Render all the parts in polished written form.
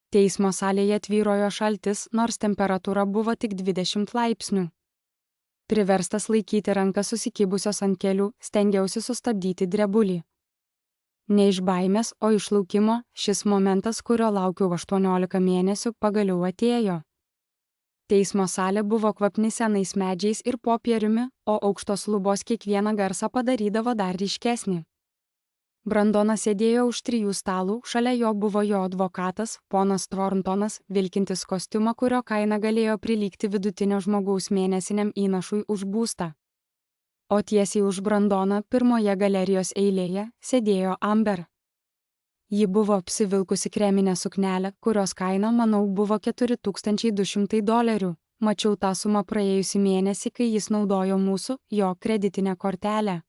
Teismo salėje tvyrojo šaltis, nors temperatūra buvo tik 20 laipsnių. Priverstas laikyti rankas susikibusios ant kelių, stengiausi sustabdyti drebulį. Ne iš baimės, o iš laukimo, šis momentas, kurio laukiau 18 mėnesių, pagaliau atėjo. Teismo salė buvo kvapni senais medžiais ir popieriumi, o aukštos lubos kiekvieną garsą padarydavo dar ryškesnį. Brandonas sėdėjo už 3 stalų, šalia jo buvo jo advokatas, ponas Thorntonas, vilkintis kostiumą, kurio kaina galėjo prilygti vidutinio žmogaus mėnesiniam įnašui už būstą. O tiesiai už Brandoną, pirmoje galerijos eilėje, sėdėjo Amber. Ji buvo apsivilkusi kreminę suknelę, kurios kaina, manau, buvo $4200. Mačiau tą sumą praėjusį mėnesį, kai jis naudojo jo kreditinę kortelę.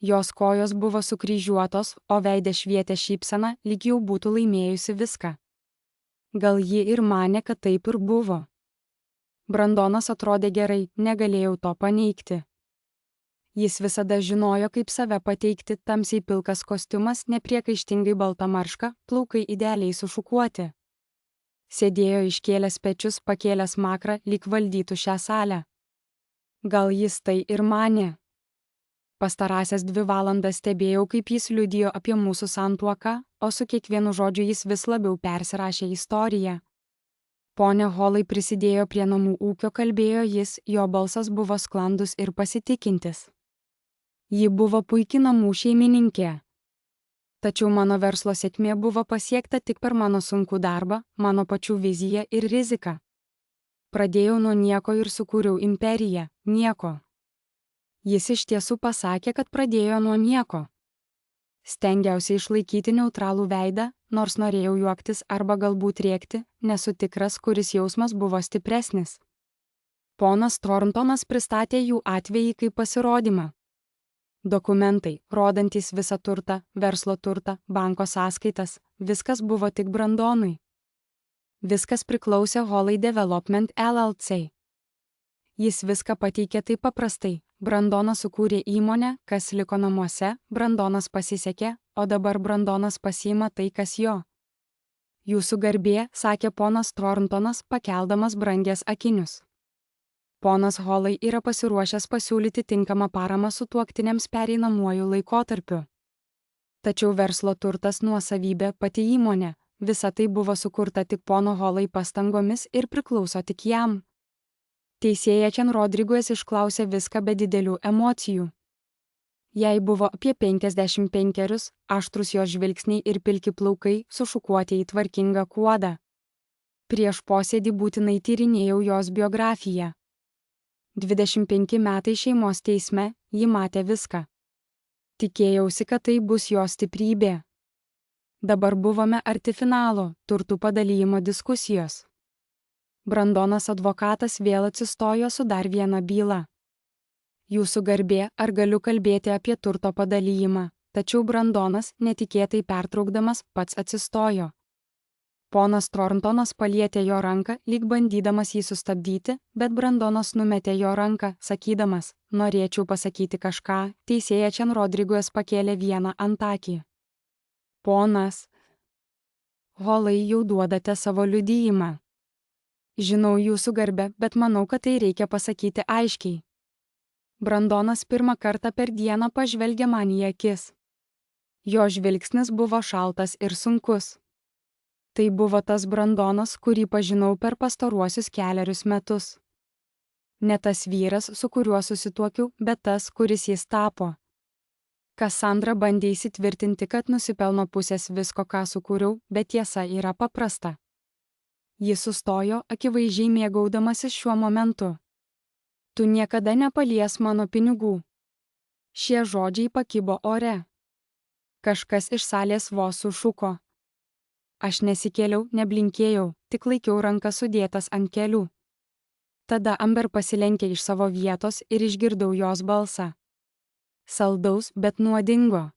Jos kojos buvo sukryžiuotos, o veide švietė šypsena, lyg jau būtų laimėjusi viską. Gal ji ir manė, kad taip ir buvo. Brandonas atrodė gerai, negalėjau to paneigti. Jis visada žinojo, kaip save pateikti, tamsiai pilkas kostiumas, nepriekaištingai balta marška, plaukai idealiai sušukuoti. Sėdėjo iškėlęs pečius, pakėlęs makrą, lyg valdytų šią salę. Gal jis tai ir manė. Pastarąsias 2 valandas stebėjau, kaip jis liudijo apie mūsų santuoką, o su kiekvienu žodžiu jis vis labiau persirašė istoriją. Pone Holai prisidėjo prie namų ūkio, kalbėjo jis, jo balsas buvo sklandus ir pasitikintis. Ji buvo puiki namų šeimininkė. Tačiau mano verslo sėkmė buvo pasiekta tik per mano sunkų darbą, mano pačių viziją ir riziką. Pradėjau nuo nieko ir sukūriau imperiją, nieko. Jis iš tiesų pasakė, kad pradėjo nuo nieko. Stengiausi išlaikyti neutralų veidą, nors norėjau juoktis arba galbūt rėkti, nesu tikras, kuris jausmas buvo stipresnis. Ponas Thorntonas pristatė jų atvejį kaip pasirodymą. Dokumentai, rodantys visą turtą, verslo turtą, banko sąskaitas, viskas buvo tik Brandonui. Viskas priklausė Holai Development LLC. Jis viską pateikė taip paprastai. Brandonas sukūrė įmonę, kas liko namuose, Brandonas pasisekė, o dabar Brandonas pasiima tai, kas jo. Jūsų garbė, sakė ponas Thorntonas, pakeldamas brangias akinius. Ponas Holai yra pasiruošęs pasiūlyti tinkamą paramą sutuoktiniams pereinamuoju laikotarpiu. Tačiau verslo turtas, nuosavybė, pati įmonė, visa tai buvo sukurta tik pono Holai pastangomis ir priklauso tik jam. Teisėja Chen Rodriguez išklausė viską be didelių emocijų. Jai buvo apie 55, aštrus jos žvilgsniai ir pilki plaukai sušukuoti į tvarkingą kuodą. Prieš posėdį būtinai tyrinėjau jos biografiją. 25 metai šeimos teisme, ji matė viską. Tikėjausi, kad tai bus jos stiprybė. Dabar buvome arti finalo, turtų padalijimo diskusijos. Brandonas advokatas vėl atsistojo su dar viena byla. Jūsų garbė, ar galiu kalbėti apie turto padalijimą, tačiau Brandonas, netikėtai pertraukdamas, pats atsistojo. Ponas Thorntonas palietė jo ranką, lyg bandydamas jį sustabdyti, bet Brandonas numetė jo ranką, sakydamas, norėčiau pasakyti kažką, teisėja Chen Rodriguez pakėlė vieną antakį. Ponas Holai, jau duodate savo liudijimą. Žinau jūsų garbę, bet manau, kad tai reikia pasakyti aiškiai. Brandonas pirmą kartą per dieną pažvelgė man į akis. Jo žvilgsnis buvo šaltas ir sunkus. Tai buvo tas Brandonas, kurį pažinau per pastaruosius 4 metus. Ne tas vyras, su kuriuo susituokiau, bet tas, kuris jis tapo. Kassandra bandė įsitvirtinti, kad nusipelno pusės visko, ką sukūriau, bet tiesa yra paprasta. Jis sustojo, akivaizdžiai mėgaudamasis šiuo momentu. Tu niekada nepalies mano pinigų. Šie žodžiai pakibo ore. Kažkas iš salės vos sušuko. Aš nesikėliau, neblinkėjau, tik laikiau ranką sudėtas ant kelių. Tada Amber pasilenkė iš savo vietos ir išgirdau jos balsą. Saldaus, bet nuodingo.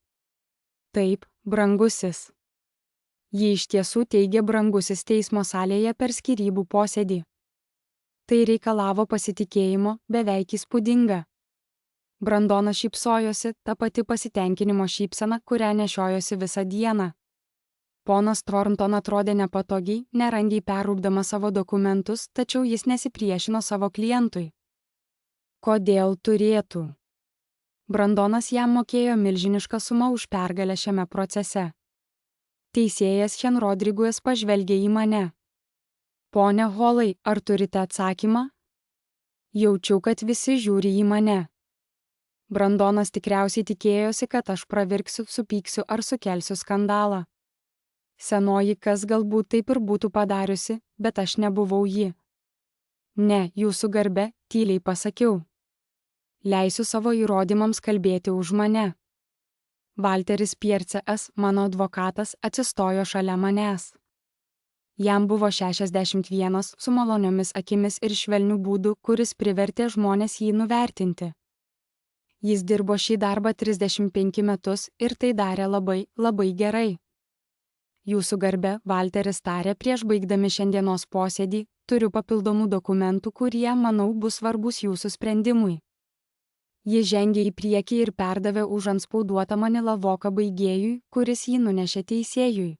Taip, brangusis. Ji iš tiesų teigė brangusis teismo salėje per skyrybų posėdį. Tai reikalavo pasitikėjimo, beveik įspūdinga. Brandonas šypsojosi, ta pati pasitenkinimo šypsena, kurią nešiojosi visą dieną. Ponas Thornton atrodė nepatogiai, nerangiai perrūpdamas savo dokumentus, tačiau jis nesipriešino savo klientui. Kodėl turėtų? Brandonas jam mokėjo milžinišką sumą už pergalę šiame procese. Teisėjas Chen Rodriguez pažvelgė į mane. Pone Holai, ar turite atsakymą? Jaučiau, kad visi žiūri į mane. Brandonas tikriausiai tikėjosi, kad aš pravirksiu, supyksiu ar sukelsiu skandalą. Senoji kas galbūt taip ir būtų padariusi, bet aš nebuvau ji. Ne, jūsų garbe, tyliai pasakiau. Leisiu savo įrodymams kalbėti už mane. Valteris Piercas, mano advokatas, atsistojo šalia manęs. Jam buvo 61 su maloniomis akimis ir švelniu būdu, kuris privertė žmonės jį nuvertinti. Jis dirbo šį darbą 35 metus ir tai darė labai, labai gerai. Jūsų garbe, Valteris tarė prieš baigdami šiandienos posėdį, turiu papildomų dokumentų, kurie, manau, bus svarbus jūsų sprendimui. Jis žengė į priekį ir perdavė užantspauduotą manilą voką baigėjui, kuris jį nunešė teisėjui.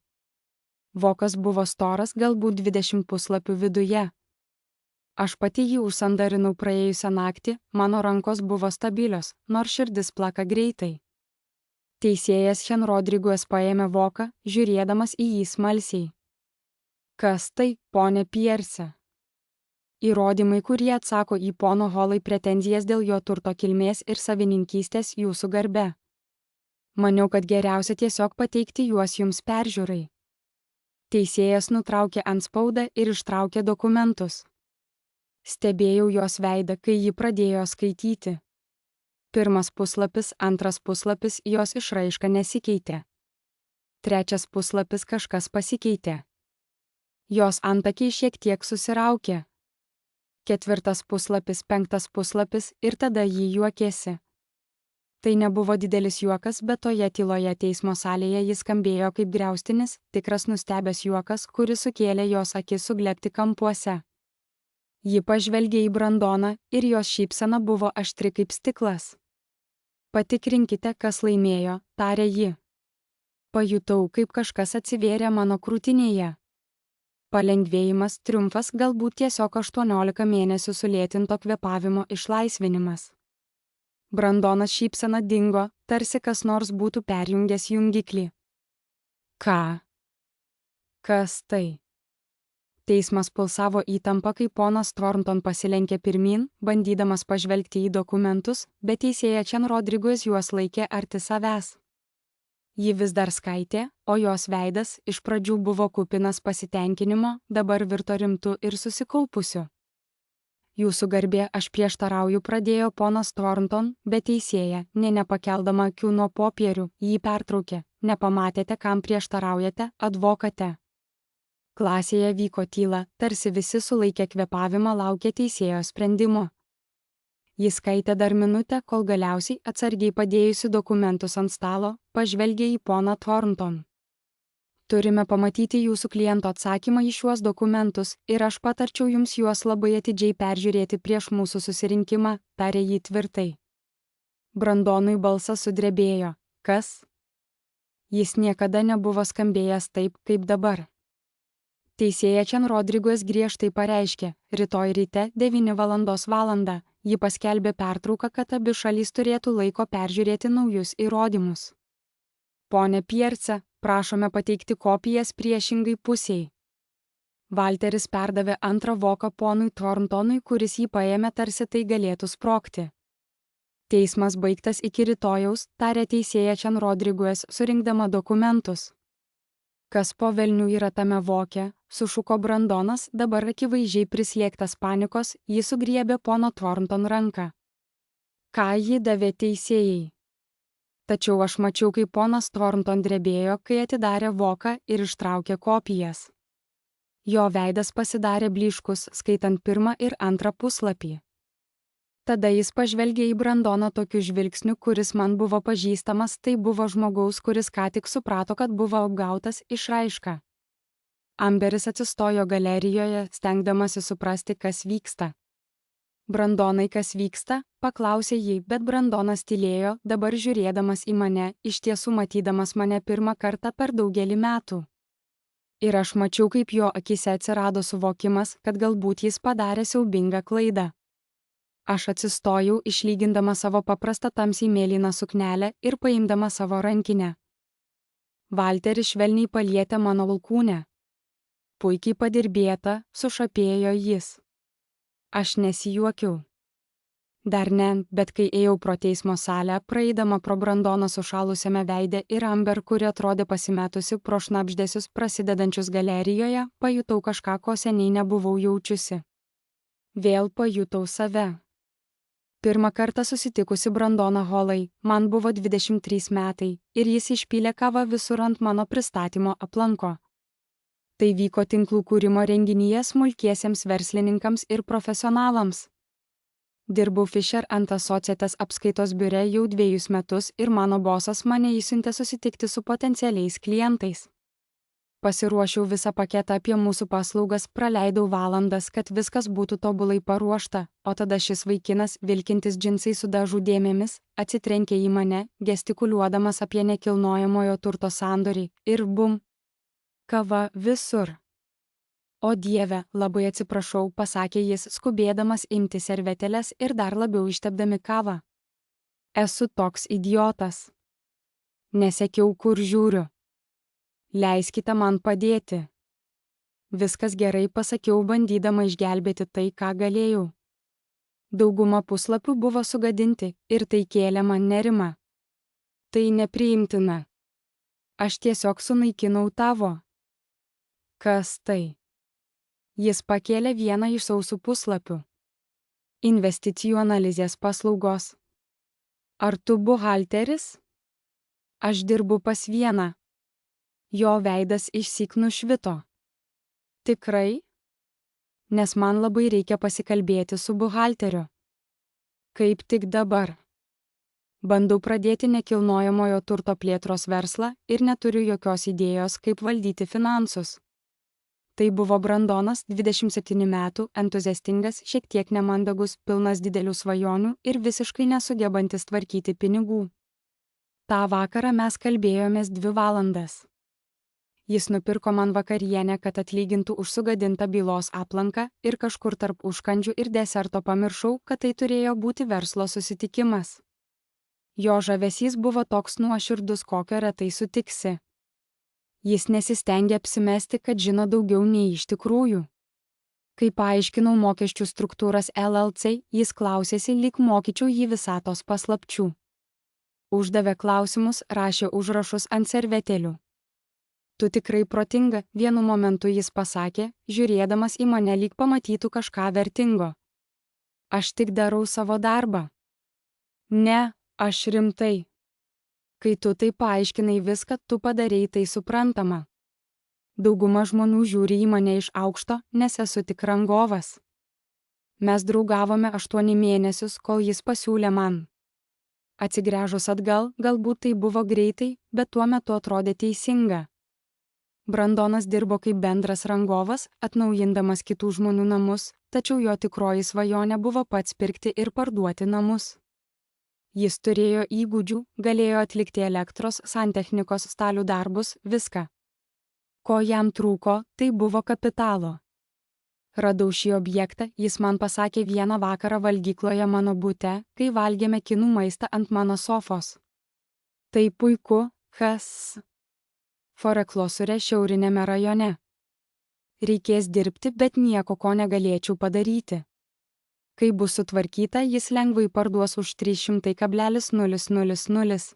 Vokas buvo storas, galbūt 20 puslapių viduje. Aš pati jį užsandarinau praėjusią naktį, mano rankos buvo stabilios, nors širdis plaka greitai. Teisėjas Chen Rodriguez paėmė voką, žiūrėdamas į jį smalsiai. Kas tai, ponė Pierce? Įrodymai, kurie atsako į pono Holai pretenzijas dėl jo turto kilmės ir savininkystės jūsų garbe. Maniau, kad geriausia tiesiog pateikti juos jums peržiūrai. Teisėjas nutraukė antspaudą ir ištraukė dokumentus. Stebėjau jos veidą, kai ji pradėjo skaityti. Pirmas puslapis, antras puslapis, jos išraiška nesikeitė. Trečias puslapis kažkas pasikeitė. Jos antakiai šiek tiek susiraukė. Ketvirtas puslapis, penktas puslapis ir tada ji juokėsi. Tai nebuvo didelis juokas, bet toje tyloje teismo salėje jis skambėjo kaip griaustinis, tikras nustebęs juokas, kuris sukėlė jos akis suglebti kampuose. Ji pažvelgė į Brandoną ir jos šypsena buvo aštri kaip stiklas. Patikrinkite, kas laimėjo, tarė ji. Pajutau, kaip kažkas atsivėrė mano krūtinėje. Palengvėjimas, triumfas, galbūt tiesiog 18 mėnesių sulėtinto kvėpavimo išlaisvinimas. Brandonas šypsena dingo, tarsi kas nors būtų perjungęs jungiklį. Ką? Kas tai? Teismas pulsavo įtampa, kai ponas Thornton pasilenkė pirmyn, bandydamas pažvelgti į dokumentus, bet teisėja Chen Rodriguez juos laikė arti savęs. Ji vis dar skaitė, o jos veidas iš pradžių buvo kupinas pasitenkinimo, dabar virto rimtu ir susikaupusiu. Jūsų garbė, aš prieštarauju, pradėjo ponas Thornton, bet teisėja, nė nepakeldama akių nuo popierių, jį pertraukė. Nepamatėte, kam prieštaraujate, advokate. Klasėje vyko tyla, tarsi visi sulaikė kvėpavimą, laukė teisėjo sprendimo. Jis skaitė dar minutę, kol galiausiai, atsargiai padėjusi dokumentus ant stalo, pažvelgė į poną Thornton. Turime pamatyti jūsų kliento atsakymą į šiuos dokumentus ir aš patarčiau jums juos labai atidžiai peržiūrėti prieš mūsų susirinkimą, tarė ji tvirtai. Brandonui balsas sudrebėjo. Kas? Jis niekada nebuvo skambėjęs taip, kaip dabar. Teisėja Chen Rodriguez griežtai pareiškė, rytoj ryte 9 val. Ji paskelbė pertrauką, kad abi šalys turėtų laiko peržiūrėti naujus įrodymus. Pone Pierce, prašome pateikti kopijas priešingai pusiai. Valteris perdavė antrą voką ponui Thorntonui, kuris jį paėmė, tarsi tai galėtų sprogti. Teismas baigtas iki rytojaus, tarė teisėja Chen Rodriguez, surinkdama dokumentus. Kas po velnių yra tame voke, sušuko Brandonas, dabar akivaizdžiai prislėgtas panikos, ji sugriebė pono Thornton ranką. Ką ji davė teisėjai? Tačiau aš mačiau, kaip ponas Thornton drebėjo, kai atidarė voką ir ištraukė kopijas. Jo veidas pasidarė blyškus, skaitant pirmą ir antrą puslapį. Tada jis pažvelgė į Brandoną tokiu žvilgsniu, kuris man buvo pažįstamas, tai buvo žmogaus, kuris ką tik suprato, kad buvo apgautas, išraiška. Amberis atsistojo galerijoje, stengdamasi suprasti, kas vyksta. Brandonai, kas vyksta? Paklausė ji, bet Brandonas tylėjo, dabar žiūrėdamas į mane, iš tiesų matydamas mane pirmą kartą per daugelį metų. Ir aš mačiau, kaip jo akise atsirado suvokimas, kad galbūt jis padarė siaubingą klaidą. Aš atsistojau, išlygindama savo paprastą tamsiai mėlyną suknelę ir paimdama savo rankinę. Valteris švelniai palietė mano alkūnę. Puikiai padirbėta, sušapėjo jis. Aš nesijuokiau. Dar ne, bet kai ėjau pro teismo salę, praeidama pro Brandoną sušalusiame veide ir Amber, kuri atrodė pasimetusi pro šnabždesius prasidedančius galerijoje, pajutau kažką, ko seniai nebuvau jaučiusi. Vėl pajutau save. Pirmą kartą susitikusi Brandoną Holai, man buvo 23 metai ir jis išpylė kavą visur ant mano pristatymo aplanko. Tai vyko tinklų kūrimo renginyje smulkiesiems verslininkams ir profesionalams. Dirbau Fisher & Associates apskaitos biure jau 2 metus ir mano bosas mane įsiuntė susitikti su potencialiais klientais. Pasiruošiau visą paketą apie mūsų paslaugas, praleidau valandas, kad viskas būtų tobulai paruošta, o tada šis vaikinas, vilkintis džinsai su dažų dėmėmis, atsitrenkė į mane, gestikuliuodamas apie nekilnojamojo turto sandorį, ir bum. Kava visur. O Dieve, labai atsiprašau, pasakė jis, skubėdamas imti servetėles ir dar labiau ištepdami kavą. Esu toks idiotas. Nesekiau, kur žiūriu. Leiskite man padėti. Viskas gerai, pasakiau, bandydama išgelbėti tai, ką galėjau. Dauguma puslapių buvo sugadinti ir tai kėlė man nerimą. Tai nepriimtina. Aš tiesiog sunaikinau tavo. Kas tai? Jis pakėlė vieną iš sausų puslapių. Investicijų analizės paslaugos. Ar tu buhalteris? Aš dirbu pas vieną. Jo veidas išsyk nušvito. Tikrai? Nes man labai reikia pasikalbėti su buhalteriu. Kaip tik dabar. Bandau pradėti nekilnojamojo turto plėtros verslą ir neturiu jokios idėjos, kaip valdyti finansus. Tai buvo Brandonas, 27 metų, entuziastingas, šiek tiek nemandagus, pilnas didelių svajonių ir visiškai nesugebantis tvarkyti pinigų. Ta vakarą mes kalbėjomės 2 valandas. Jis nupirko man vakarienę, kad atlygintų už sugadintą bylos aplanką ir kažkur tarp užkandžių ir deserto pamiršau, kad tai turėjo būti verslo susitikimas. Jo žavesys buvo toks nuoširdus, kokio retai sutiksi. Jis nesistengė apsimesti, kad žino daugiau nei iš tikrųjų. Kai paaiškinau mokesčių struktūras LLC, jis klausėsi, lyg mokyčiau jį visatos paslapčių. Uždavė klausimus, rašė užrašus ant servetėlių. Tu tikrai protinga, vienu momentu jis pasakė, žiūrėdamas į mane, lyg pamatytų kažką vertingo. Aš tik darau savo darbą. Ne, aš rimtai. Kai tu tai paaiškinai viską, tu padarei tai suprantama. Dauguma žmonių žiūri į mane iš aukšto, nes esu tik rangovas. Mes draugavome 8 mėnesius, kol jis pasiūlė man. Atsigręžus atgal, galbūt tai buvo greitai, bet tuo metu atrodė teisinga. Brandonas dirbo kaip bendras rangovas, atnaujindamas kitų žmonių namus, tačiau jo tikroji svajonė buvo pats pirkti ir parduoti namus. Jis turėjo įgūdžių, galėjo atlikti elektros, santechnikos, stalių darbus, viską. Ko jam trūko, tai buvo kapitalo. Radau šį objektą, jis man pasakė vieną vakarą valgykloje mano bute, kai valgėme kinų maistą ant mano sofos. Tai puiku, kas? Foreklosure šiaurinėme rajone. Reikės dirbti, bet nieko, ko negalėčiau padaryti. Kai bus sutvarkyta, jis lengvai parduos už 300,000.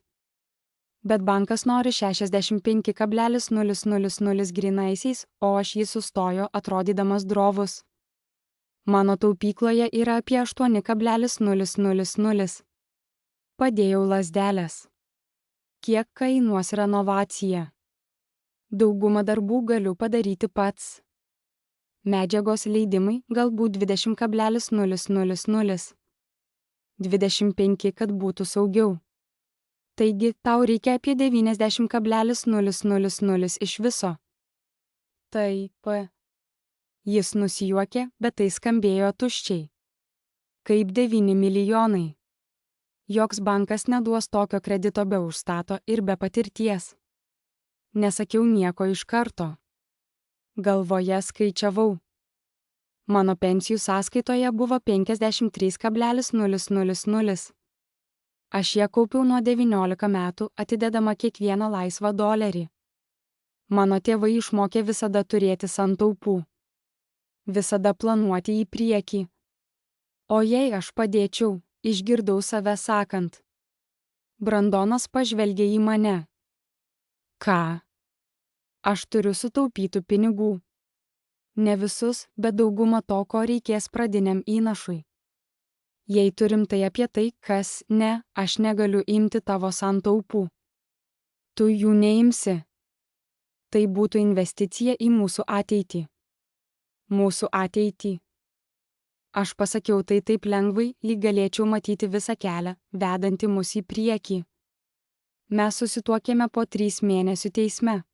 Bet bankas nori 65,000 grynaisiais, o aš jį sustojo, atrodydamas drovus. Mano taupykloje yra apie 8,000. Padėjau lazdelės. Kiek kainuos renovacija? Daugumą darbų galiu padaryti pats. Medžiagos leidimai galbūt 20,000. 25, kad būtų saugiau. Taigi, tau reikia apie 90,000 iš viso. Taip. Jis nusijuokė, bet tai skambėjo tuščiai. Kaip 9 milijonai. Joks bankas neduos tokio kredito be užstato ir be patirties. Nesakiau nieko iš karto. Galvoje skaičiavau. Mano pensijų sąskaitoje buvo 53,000. Aš ją kaupiau nuo 19 metų, atidedama kiekvieną laisvą dolerį. Mano tėvai išmokė visada turėti santaupų. Visada planuoti į priekį. O jei aš padėčiau, išgirdau save sakant. Brandonas pažvelgė į mane. Ką? Aš turiu sutaupytų pinigų. Ne visus, bet daugumą to, ko reikės pradiniam įnašui. Jei turim tai apie tai, kas ne, aš negaliu imti tavo santaupų. Tu jų neimsi. Tai būtų investicija į mūsų ateitį. Mūsų ateitį. Aš pasakiau tai taip lengvai, lyg galėčiau matyti visą kelią, vedantį mus į priekį. Mes susituokėme po 3 mėnesių teisme.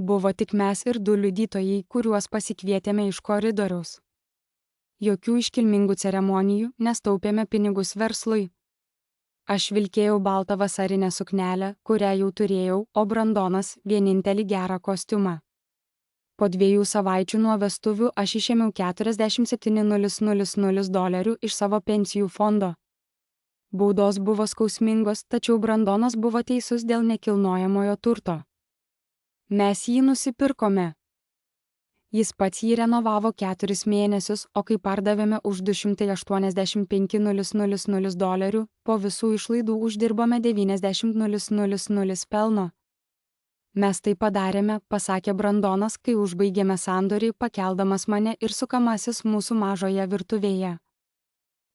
Buvo tik mes ir 2 liudytojai, kuriuos pasikvietėme iš koridoriaus. Jokių iškilmingų ceremonijų, nes taupėme pinigus verslui. Aš vilkėjau baltą vasarinę suknelę, kurią jau turėjau, o Brandonas vienintelį gerą kostiumą. Po 2 savaičių nuo vestuvių aš išėmiau $47,000 iš savo pensijų fondo. Baudos buvo skausmingos, tačiau Brandonas buvo teisus dėl nekilnojamojo turto. Mes jį nusipirkome. Jis pats jį renovavo 4 mėnesius, o kai pardavėme už $285,000, po visų išlaidų uždirbome $90,000 pelno. Mes tai padarėme, pasakė Brandonas, kai užbaigėme sandorį, pakeldamas mane ir sukamasis mūsų mažoje virtuvėje.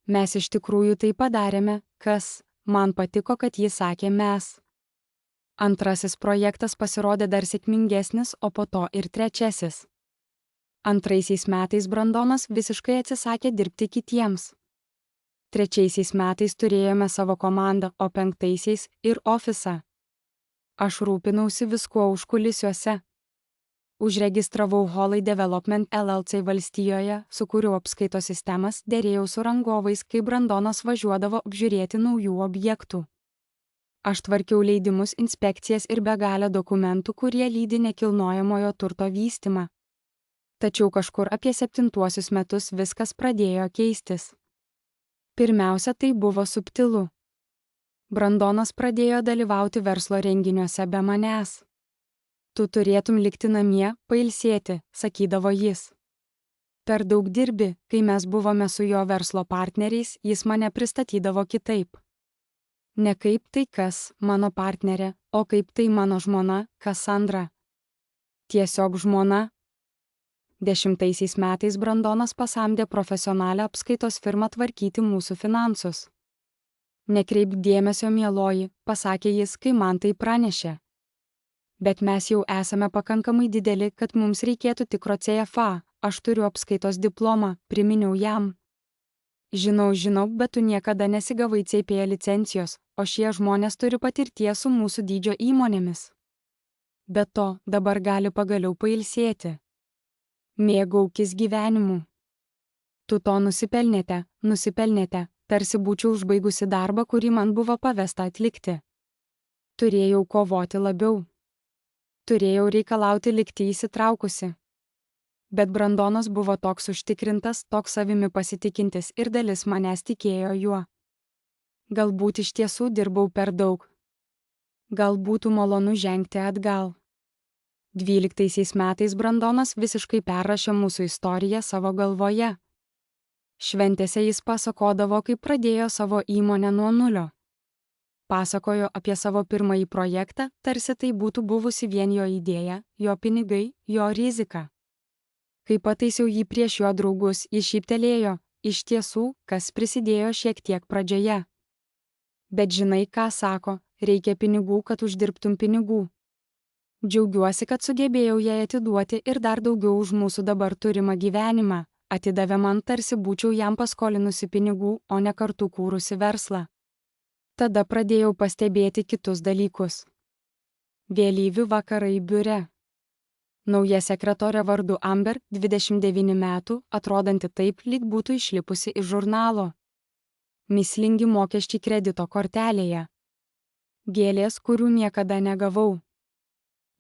Mes iš tikrųjų tai padarėme, kas, man patiko, kad jis sakė mes. Antrasis projektas pasirodė dar sėkmingesnis, o po to ir trečiasis. Antraisiais metais Brandonas visiškai atsisakė dirbti kitiems. Trečiaisiais metais turėjome savo komandą, o 5 ir ofisą. Aš rūpinausi viskuo užkulisiuose. Užregistravau Holly Development LLC valstijoje, sukūriau apskaitos sistemas, derėjau su rangovais, kai Brandonas važiuodavo apžiūrėti naujų objektų. Aš tvarkiau leidimus, inspekcijas ir begalę dokumentų, kurie lydi nekilnojamojo turto vystymą. Tačiau kažkur apie 7 metus viskas pradėjo keistis. Pirmiausia, tai buvo subtilu. Brandonas pradėjo dalyvauti verslo renginiuose be manęs. Tu turėtum likti namie, pailsėti, sakydavo jis. Per daug dirbi, kai mes buvome su jo verslo partneriais, jis mane pristatydavo kitaip. Ne kaip tai kas, mano partnerė, o kaip tai mano žmona, Kassandra. Tiesiog žmona. 10 metais Brandonas pasamdė profesionalią apskaitos firmą tvarkyti mūsų finansus. Nekreipk dėmesio, mieloji, pasakė jis, kai man tai pranešė. Bet mes jau esame pakankamai dideli, kad mums reikėtų tikro CFA, aš turiu apskaitos diplomą, priminiau jam. Žinau, bet tu niekada nesigavai CPA licencijos, o šie žmonės turi patirties su mūsų dydžio įmonėmis. Be to, dabar gali pagaliau pailsėti. Mėgaukis gyvenimu. Tu to nusipelnėte, tarsi būčiau užbaigusi darbą, kurį man buvo pavesta atlikti. Turėjau kovoti labiau. Turėjau reikalauti likti įsitraukusi. Bet Brandonas buvo toks užtikrintas, toks savimi pasitikintis ir dalis manęs tikėjo juo. Galbūt iš tiesų dirbau per daug. Gal būtų malonu žengti atgal. 12 metais Brandonas visiškai perrašė mūsų istoriją savo galvoje. Šventėse jis pasakodavo, kaip pradėjo savo įmonę nuo nulio. Pasakojo apie savo pirmąjį projektą, tarsi tai būtų buvusi vien jo idėja, jo pinigai, jo rizika. Kai pataisiau jį prieš jo draugus, jis šyptelėjo, iš tiesų, kas prisidėjo šiek tiek pradžioje. Bet žinai, ką sako, reikia pinigų, kad uždirbtum pinigų. Džiaugiuosi, kad sugebėjau jai atiduoti ir dar daugiau už mūsų dabar turimą gyvenimą. Atidavė man, tarsi būčiau jam paskolinusi pinigų, o ne kartu kūrusi verslą. Tada pradėjau pastebėti kitus dalykus. Vėlyvi vakarai biure. Nauja sekretorė vardu Amber, 29 metų, atrodanti taip, lyg būtų išlipusi iš žurnalo. Mįslingi mokesčiai kredito kortelėje. Gėlės, kurių niekada negavau.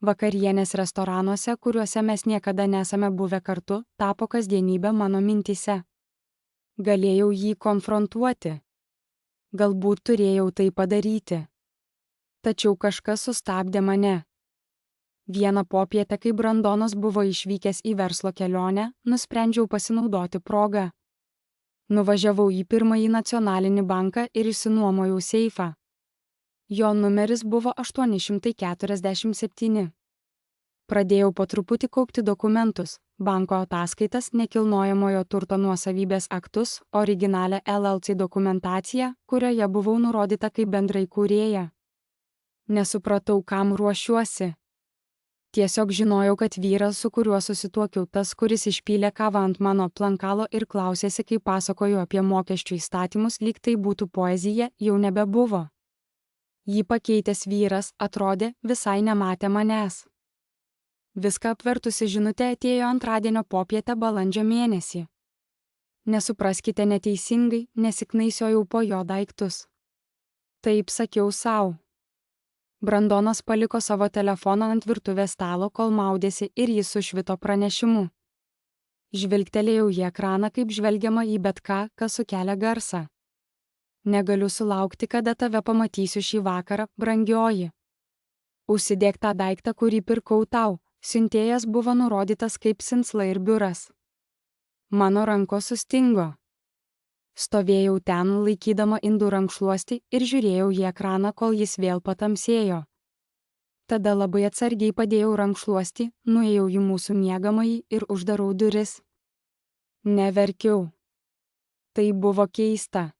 Vakarienės restoranuose, kuriuose mes niekada nesame buvę kartu, tapo kasdienybė mano mintyse. Galėjau jį konfrontuoti. Galbūt turėjau tai padaryti. Tačiau kažkas sustabdė mane. Vieną popietę, kai Brandonas buvo išvykęs į verslo kelionę, nusprendžiau pasinaudoti progą. Nuvažiavau į pirmąjį nacionalinį banką ir išsinuomojau seifą. Jo numeris buvo 847. Pradėjau po truputį kaupti dokumentus, banko ataskaitas, nekilnojamojo turto nuosavybės aktus, originalią LLC dokumentaciją, kurioje buvau nurodyta kaip bendraįkūrėja. Nesupratau, kam ruošiuosi. Tiesiog žinojau, kad vyras, su kuriuo susituokiau, tas, kuris išpylė kavą ant mano plankalo ir klausėsi, kai pasakoju apie mokesčių įstatymus, lyg tai būtų poezija, jau nebebuvo. Jį pakeitęs vyras, atrodė, visai nematė manęs. Viską apvertusi žinutė atėjo antradienio popietę balandžio mėnesį. Nesupraskite neteisingai, nesiknaisiojau po jo daiktus. Taip sakiau sau. Brandonas paliko savo telefoną ant virtuvės stalo, kol maudėsi, ir jis sušvito pranešimu. Žvilgtelėjau į ekraną, kaip žvelgiama į bet ką, kas sukelia garsą. Negaliu sulaukti, kada tave pamatysiu šį vakarą, brangioji. Užsidėk tą daiktą, kurį pirkau tau. Siuntėjas buvo nurodytas kaip Sinclair biuras. Mano rankos sustingo. Stovėjau ten, laikydama indų rankšluostį ir žiūrėjau į ekraną, kol jis vėl patamsėjo. Tada labai atsargiai padėjau rankšluostį, nuėjau į mūsų miegamąjį ir uždarau duris. Neverkiau. Tai buvo keista.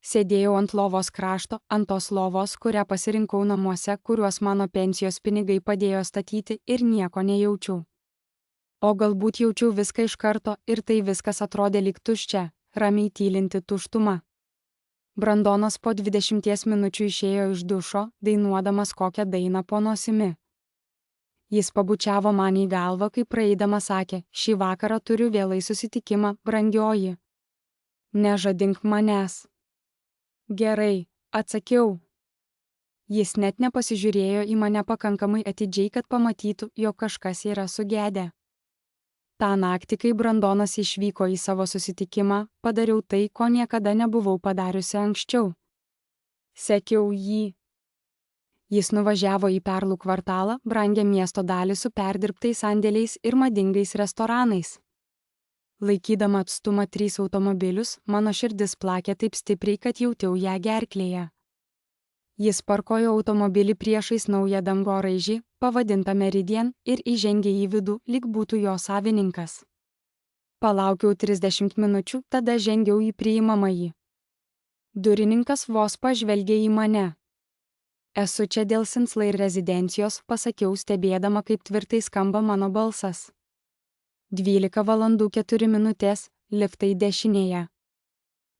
Sėdėjau ant lovos krašto, ant tos lovos, kurią pasirinkau namuose, kuriuos mano pensijos pinigai padėjo statyti, ir nieko nejaučiau. O galbūt jaučiau viską iš karto ir tai viskas atrodė lyg tuščia, ramiai tylinti tuštuma. Brandonas po 20 minučių išėjo iš dušo, dainuodamas kokią dainą po nosimi. Jis pabučiavo man į galvą, kai praeidamas sakė, šį vakarą turiu vėlai susitikimą, brangioji. Nežadink manęs. Gerai, atsakiau. Jis net nepasižiūrėjo į mane pakankamai atidžiai, kad pamatytų, jog kažkas yra sugedę. Ta naktį, kai Brandonas išvyko į savo susitikimą, padariau tai, ko niekada nebuvau padariusi anksčiau. Sekiau jį. Jis nuvažiavo į Perlų kvartalą, brangią miesto dalį su perdirbtais sandėliais ir madingais restoranais. Laikydama atstumą 3 automobilius, mano širdis plakė taip stipriai, kad jautiau ją gerklėje. Jis parkojo automobilį priešais naują dangoraižį, pavadintą Meridian, ir įžengė į vidų, lyg būtų jo savininkas. Palaukiau 30 minučių, tada žengiau į priimamąjį. Durininkas vos pažvelgė į mane. Esu čia dėl Sinclair rezidencijos, pasakiau, stebėdama, kaip tvirtai skamba mano balsas. 12:04, liftai dešinėje.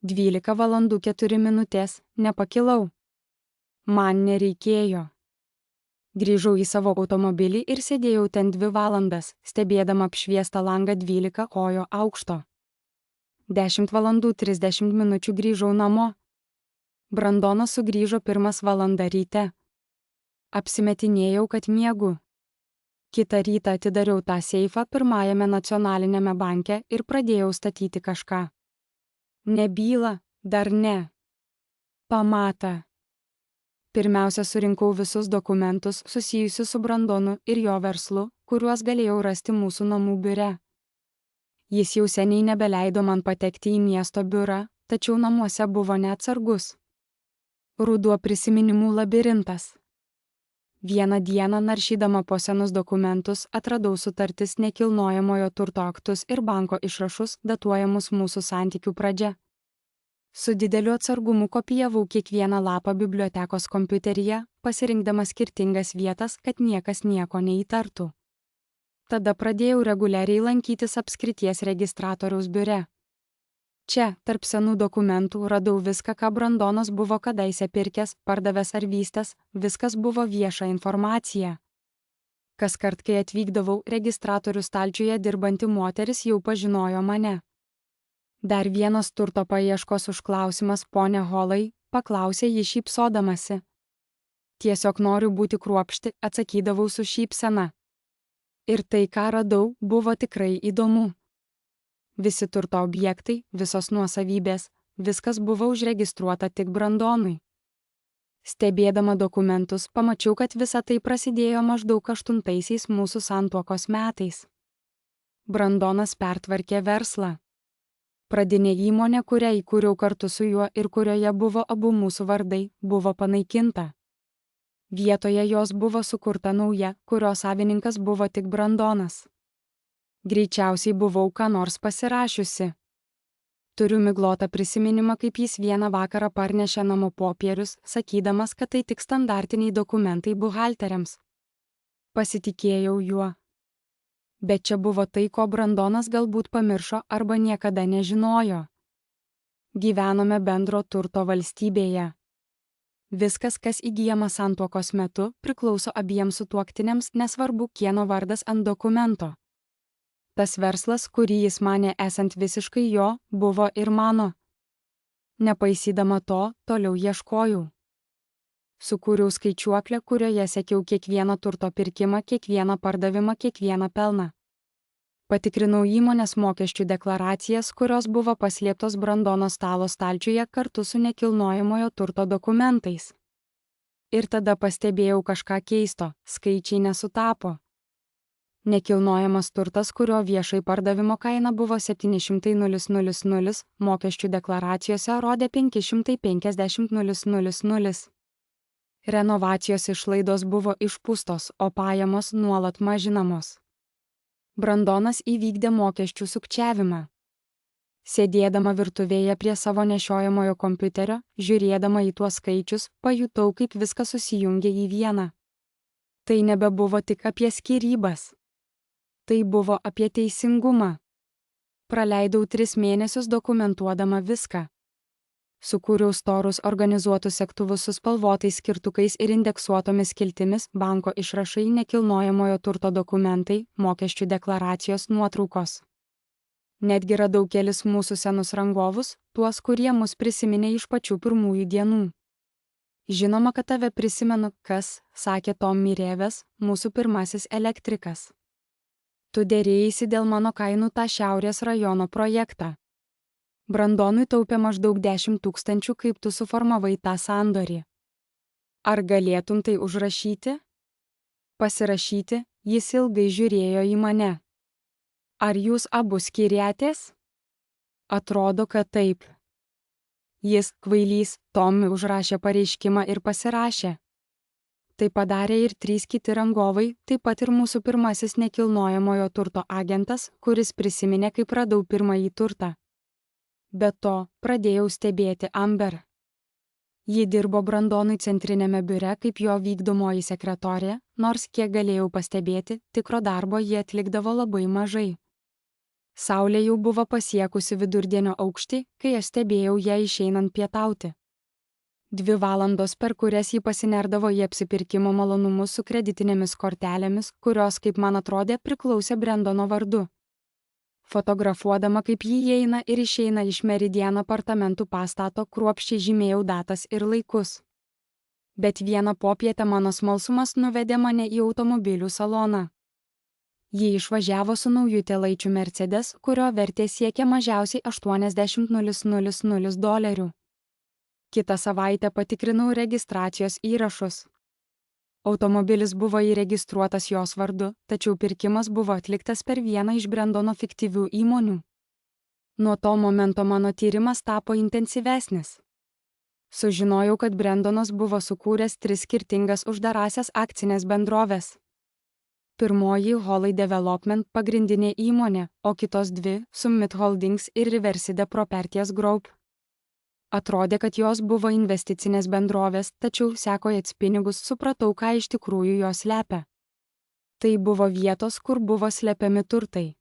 12:04, nepakilau. Man nereikėjo. Grįžau į savo automobilį ir sėdėjau ten 2 valandas, stebėdama apšviestą langą 12 kojo aukšto. 10:30 grįžau namo. Brandonas sugrįžo 1:00 ryte. Apsimetinėjau, kad miegu. Kitą rytą atidariau tą seifą pirmajame nacionalinėme banke ir pradėjau statyti kažką. Nebyla, dar ne. Pamatą. Pirmiausia, surinkau visus dokumentus susijusius su Brandonu ir jo verslu, kuriuos galėjau rasti mūsų namų biure. Jis jau seniai nebeleido man patekti į miesto biurą, tačiau namuose buvo neatsargus. Ruduo prisiminimų labirintas. Vieną dieną, naršydama po senus dokumentus, atradau sutartis, nekilnojamojo turto aktus ir banko išrašus, datuojamus mūsų santykių pradžia. Su dideliu atsargumu kopijavau kiekvieną lapą bibliotekos kompiuteryje, pasirinkdama skirtingas vietas, kad niekas nieko neįtartų. Tada pradėjau reguliariai lankytis apskrities registratoriaus biure. Čia, tarp senų dokumentų, radau viską, ką Brandonas buvo kadaise pirkęs, pardavęs ar vystęs, viskas buvo vieša informacija. Kaskart, kai atvykdavau, registratorių stalčiuje dirbanti moteris jau pažinojo mane. Dar vienas turto paieškos užklausimas, ponia Holai, paklausė ji šypsodamasi. Tiesiog noriu būti kruopšti, atsakydavau su šypsena. Ir tai, ką radau, buvo tikrai įdomu. Visi turto objektai, visos nuosavybės, viskas buvo užregistruota tik Brandonui. Stebėdama dokumentus, pamačiau, kad visa tai prasidėjo maždaug 8 mūsų santuokos metais. Brandonas pertvarkė verslą. Pradinė įmonė, kurią įkūriau kartu su juo ir kurioje buvo abu mūsų vardai, buvo panaikinta. Vietoje jos buvo sukurta nauja, kurios savininkas buvo tik Brandonas. Greičiausiai buvau ką nors pasirašiusi. Turiu miglotą prisiminimą, kaip jis vieną vakarą parnešė namo popierius, sakydamas, kad tai tik standartiniai dokumentai buhalteriams. Pasitikėjau juo. Bet čia buvo tai, ko Brandonas galbūt pamiršo arba niekada nežinojo. Gyvenome bendro turto valstybėje. Viskas, kas įgyjama santuokos metu, priklauso abiems sutuoktiniams, nesvarbu, kieno vardas ant dokumento. Tas verslas, kurį jis manė esant visiškai jo, buvo ir mano. Nepaisydama to, toliau ieškojau. Sukūriau skaičiuoklę, kurioje sekiau kiekvieną turto pirkimą, kiekvieną pardavimą, kiekvieną pelną. Patikrinau įmonės mokesčių deklaracijas, kurios buvo paslėptos Brandono stalo stalčiuje kartu su nekilnojamojo turto dokumentais. Ir tada pastebėjau kažką keisto, skaičiai nesutapo. Nekilnojamas turtas, kurio viešai pardavimo kaina buvo 700 000, mokesčių deklaracijose rodė 550 000. Renovacijos išlaidos buvo išpūstos, o pajamos nuolat mažinamos. Brandonas įvykdė mokesčių sukčiavimą. Sėdėdama virtuvėje prie savo nešiojamojo kompiuterio, žiūrėdama į tuos skaičius, pajutau, kaip viskas susijungė į vieną. Tai nebebuvo tik apie skyrybas. Tai buvo apie teisingumą. Praleidau 3 mėnesius dokumentuodama viską. Sukūriau storus organizuotus segtuvus su spalvotais skirtukais ir indeksuotomis skiltimis, banko išrašai, nekilnojamojo turto dokumentai, mokesčių deklaracijos, nuotraukos. Netgi radau kelis mūsų senus rangovus, tuos, kurie mus prisiminė iš pačių pirmųjų dienų. Žinoma, kad tave prisimenu, kas, sakė Tom Mirėvės, mūsų pirmasis elektrikas. Tu derėjaisi dėl mano kainų tą šiaurės rajono projektą. Brandonui taupė maždaug 10 000, kaip tu suformavai tą sandorį. Ar galėtum tai užrašyti? Pasirašyti, jis ilgai žiūrėjo į mane. Ar jūs abu skiriatės? Atrodo, kad taip. Jis, kvailys, Tomui užrašė pareiškimą ir pasirašė. Tai padarė ir 3 kiti rangovai, taip pat ir mūsų pirmasis nekilnojamojo turto agentas, kuris prisiminė, kaip radau pirmąjį turtą. Be to, pradėjau stebėti Amber. Ji dirbo Brandonui centrinėme biure kaip jo vykdomoji sekretorė, nors kiek galėjau pastebėti, tikro darbo ji atlikdavo labai mažai. Saulė jau buvo pasiekusi vidurdienio aukštį, kai aš stebėjau ją išeinant pietauti. 2 valandos, per kurias ji pasinerdavo į apsipirkimo malonumus su kreditinėmis kortelėmis, kurios, kaip man atrodė, priklausė Brandono vardu. Fotografuodama, kaip ji įeina ir išeina iš Meridian apartamentų pastato, kruopščiai žymėjau datas ir laikus. Bet vieną popietę mano smalsumas nuvedė mane į automobilių saloną. Ji išvažiavo su nauju telaičiu Mercedes, kurio vertė siekia mažiausiai $80 000. Kitą savaitę patikrinau registracijos įrašus. Automobilis buvo įregistruotas jos vardu, tačiau pirkimas buvo atliktas per vieną iš Brandono fiktyvių įmonių. Nuo to momento mano tyrimas tapo intensyvesnis. Sužinojau, kad Brandonas buvo sukūręs 3 skirtingas uždarąsias akcinės bendroves. Pirmoji Holly Development pagrindinė įmonė, o kitos 2 Summit Holdings ir Riverside Properties Group. Atrodė, kad jos buvo investicinės bendrovės, tačiau sekojant pinigus supratau, ką iš tikrųjų jos slepia. Tai buvo vietos, kur buvo slepiami turtai.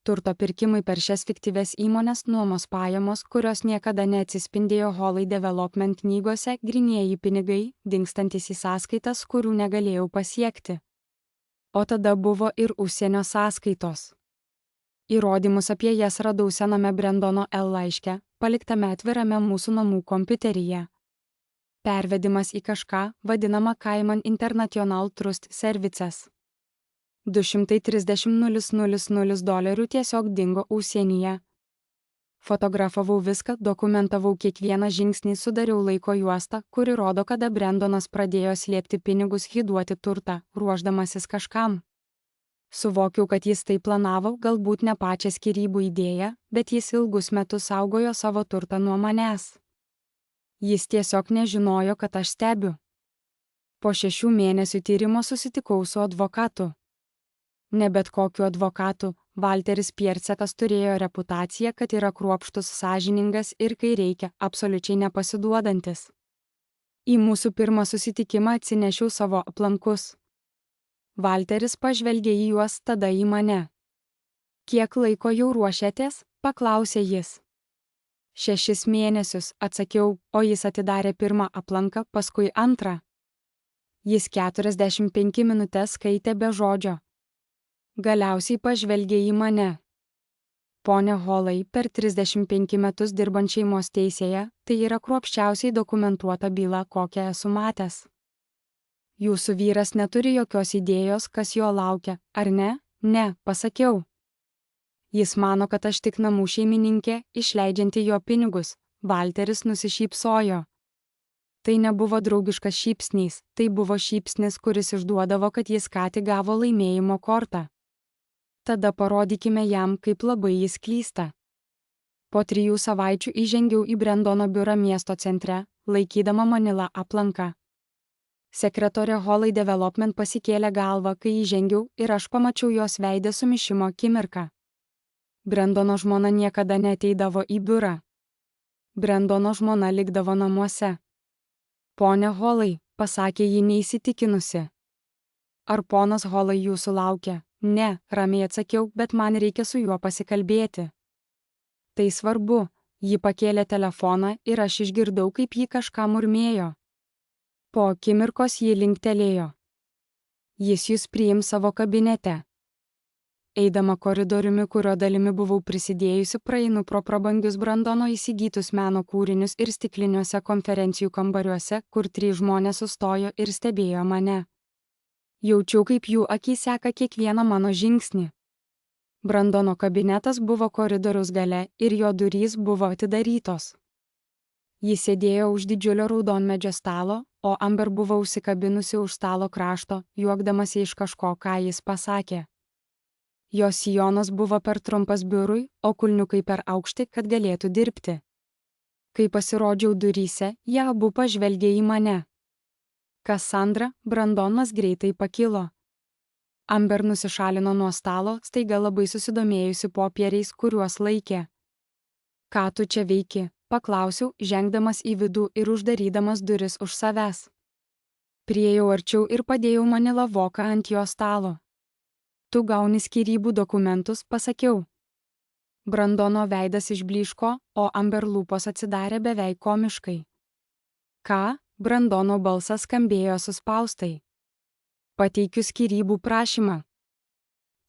Turto pirkimai per šias fiktyves įmonės, nuomos pajamos, kurios niekada neatsispindėjo Holly Development knygose, grynieji pinigai, dingstantys į sąskaitas, kurių negalėjau pasiekti. O tada buvo ir užsienio sąskaitos. Įrodymus apie jas radau sename Brandono L laiške, paliktame atvirame mūsų namų kompiuteryje. Pervedimas į kažką, vadinama Cayman International Trust Services. 230 000 dolerių tiesiog dingo užsienyje. Fotografavau viską, dokumentavau kiekvieną žingsnį, sudariau laiko juostą, kuri rodo, kada Brendonas pradėjo slėpti pinigus, hyduoti turtą, ruošdamasis kažkam. Suvokiau, kad jis tai planavo, galbūt ne pačią skyrybų idėją, bet jis ilgus metus saugojo savo turtą nuo manęs. Jis tiesiog nežinojo, kad aš stebiu. Po 6 mėnesių tyrimo susitikau su advokatu. Ne bet kokiu advokatu, Walteris Piercekas turėjo reputaciją, kad yra kruopštus, sąžiningas ir, kai reikia, absoliučiai nepasiduodantis. Į mūsų pirmą susitikimą atsinešiau savo aplankus. Walteris pažvelgė į juos, tada į mane. Kiek laiko jau ruošiatės? Paklausė jis. 6 mėnesius, atsakiau, o jis atidarė pirmą aplanką, paskui antrą. Jis 45 minutes skaitė be žodžio. Galiausiai pažvelgė į mane. Pone Holai, per 35 metus dirbant šeimos teisėje, tai yra kruopščiausiai dokumentuota byla, kokią esu matęs. Jūsų vyras neturi jokios idėjos, kas jo laukia, ar ne? Ne, pasakiau. Jis mano, kad aš tik namų šeimininkė, išleidžianti jo pinigus. Walteris nusišypsojo. Tai nebuvo draugiškas šypsnys, tai buvo šypsnis, kuris išduodavo, kad jis ką tik gavo laimėjimo kortą. Tada parodykime jam, kaip labai jis klysta. Po 3 savaičių įžengiau į Brendono biurą miesto centre, laikydama Manila aplanką. Sekretorė Holai Development pasikėlė galvą, kai įžengiau, ir aš pamačiau jos veidę sumišimo akimirką. Brendono žmona niekada neateidavo į biurą. Brendono žmona likdavo namuose. Pone Holai, pasakė ji neįsitikinusi. Ar ponas Holai jūsų laukia? Ne, ramiai atsakiau, bet man reikia su juo pasikalbėti. Tai svarbu, ji pakėlė telefoną ir aš išgirdau, kaip ji kažką murmėjo. Po akimirkos ji linktelėjo. Jis jūs priims savo kabinete. Eidama koridoriumi, kurio dalimi buvau prisidėjusi, praeinu pro prabangius Brandono įsigytus meno kūrinius ir stikliniuose konferencijų kambariuose, kur 3 žmonės sustojo ir stebėjo mane. Jaučiau, kaip jų akys seka kiekvieną mano žingsnį. Brandono kabinetas buvo koridoriaus gale ir jo durys buvo atidarytos. Jis sėdėjo už didžiulio raudonmedžio stalo, o Amber buvo užsikabinusi už stalo krašto, juokdamasi iš kažko, ką jis pasakė. Jos sijonas buvo per trumpas biurui, o kulniukai per aukšti, kad galėtų dirbti. Kai pasirodžiau duryse, jie abu pažvelgė į mane. Cassandra, Brandonas greitai pakilo. Amber nusišalino nuo stalo, staiga labai susidomėjusi popieriais, kuriuos laikė. Ką tu čia veiki? Paklausiau, žengdamas į vidų ir uždarydamas duris už savęs. Priėjau arčiau ir padėjau Manila voką ant jo stalo. Tu gauni skyrybų dokumentus, pasakiau. Brandono veidas išblyško, o Amber lūpos atsidarė beveik komiškai. Ką? Brandono balsas skambėjo suspaustai. Pateikiu skyrybų prašymą.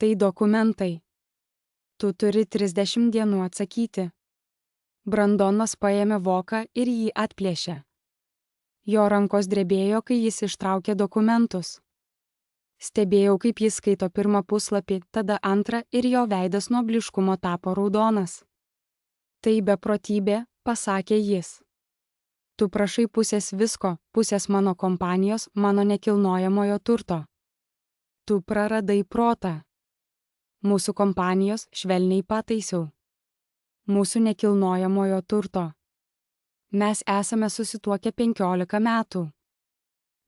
Tai dokumentai. Tu turi 30 dienų atsakyti. Brandonas paėmė voką ir jį atplėšė. Jo rankos drebėjo, kai jis ištraukė dokumentus. Stebėjau, kaip jis skaito pirmą puslapį, tada antrą ir jo veidas nuo blyškumo tapo raudonas. Tai beprotybė, pasakė jis. Tu prašai pusės visko, pusės mano kompanijos, mano nekilnojamojo turto. Tu praradai protą. Mūsų kompanijos, švelniai pataisiau. Mūsų nekilnojamojo turto. Mes esame susituokę 15 metų.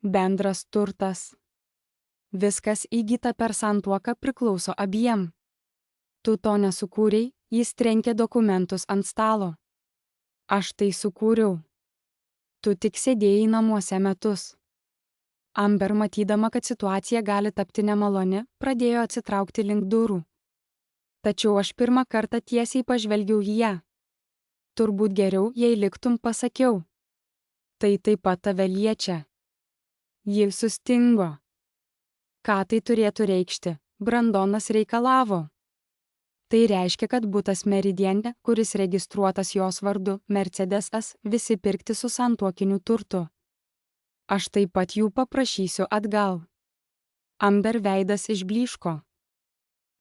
Bendras turtas. Viskas įgyta per santuoką priklauso abiem. Tu to nesukūrei, jis trenkė dokumentus ant stalo. Aš tai sukūriau. Tu tik sėdėjai namuose metus. Amber, matydama, kad situacija gali tapti nemaloni, pradėjo atsitraukti link durų. Tačiau aš pirmą kartą tiesiai pažvelgiau į ją. Turbūt geriau, jei liktum, pasakiau. Tai taip pat tave liečia. Ji sustingo. Ką tai turėtų reikšti? Brandonas reikalavo. Tai reiškia, kad butas Meridiane, kuris registruotas jos vardu, Mercedesas, visi pirkti su santuokiniu turtu. Aš taip pat jų paprašysiu atgal. Amber veidas išblyško.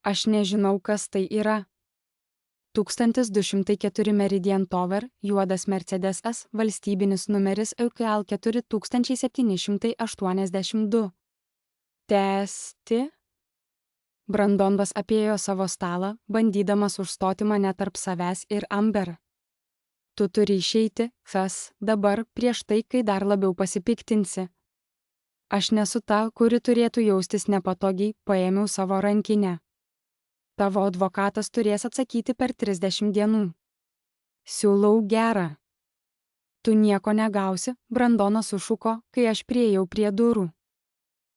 Aš nežinau, kas tai yra. 1204 Meridian Tower, juodas Mercedes S, valstybinis numeris EUKL 4782. Tęsti? Brandonas apėjo savo stalą, bandydamas užstoti mane tarp savęs ir Amber. Tu turi išeiti, dabar, prieš tai, kai dar labiau pasipiktinsi. Aš nesu ta, kuri turėtų jaustis nepatogiai, paėmiau savo rankinę. Tavo advokatas turės atsakyti per 30 dienų. Siūlau gerą. Tu nieko negausi, Brandonas sušuko, kai aš priėjau prie durų.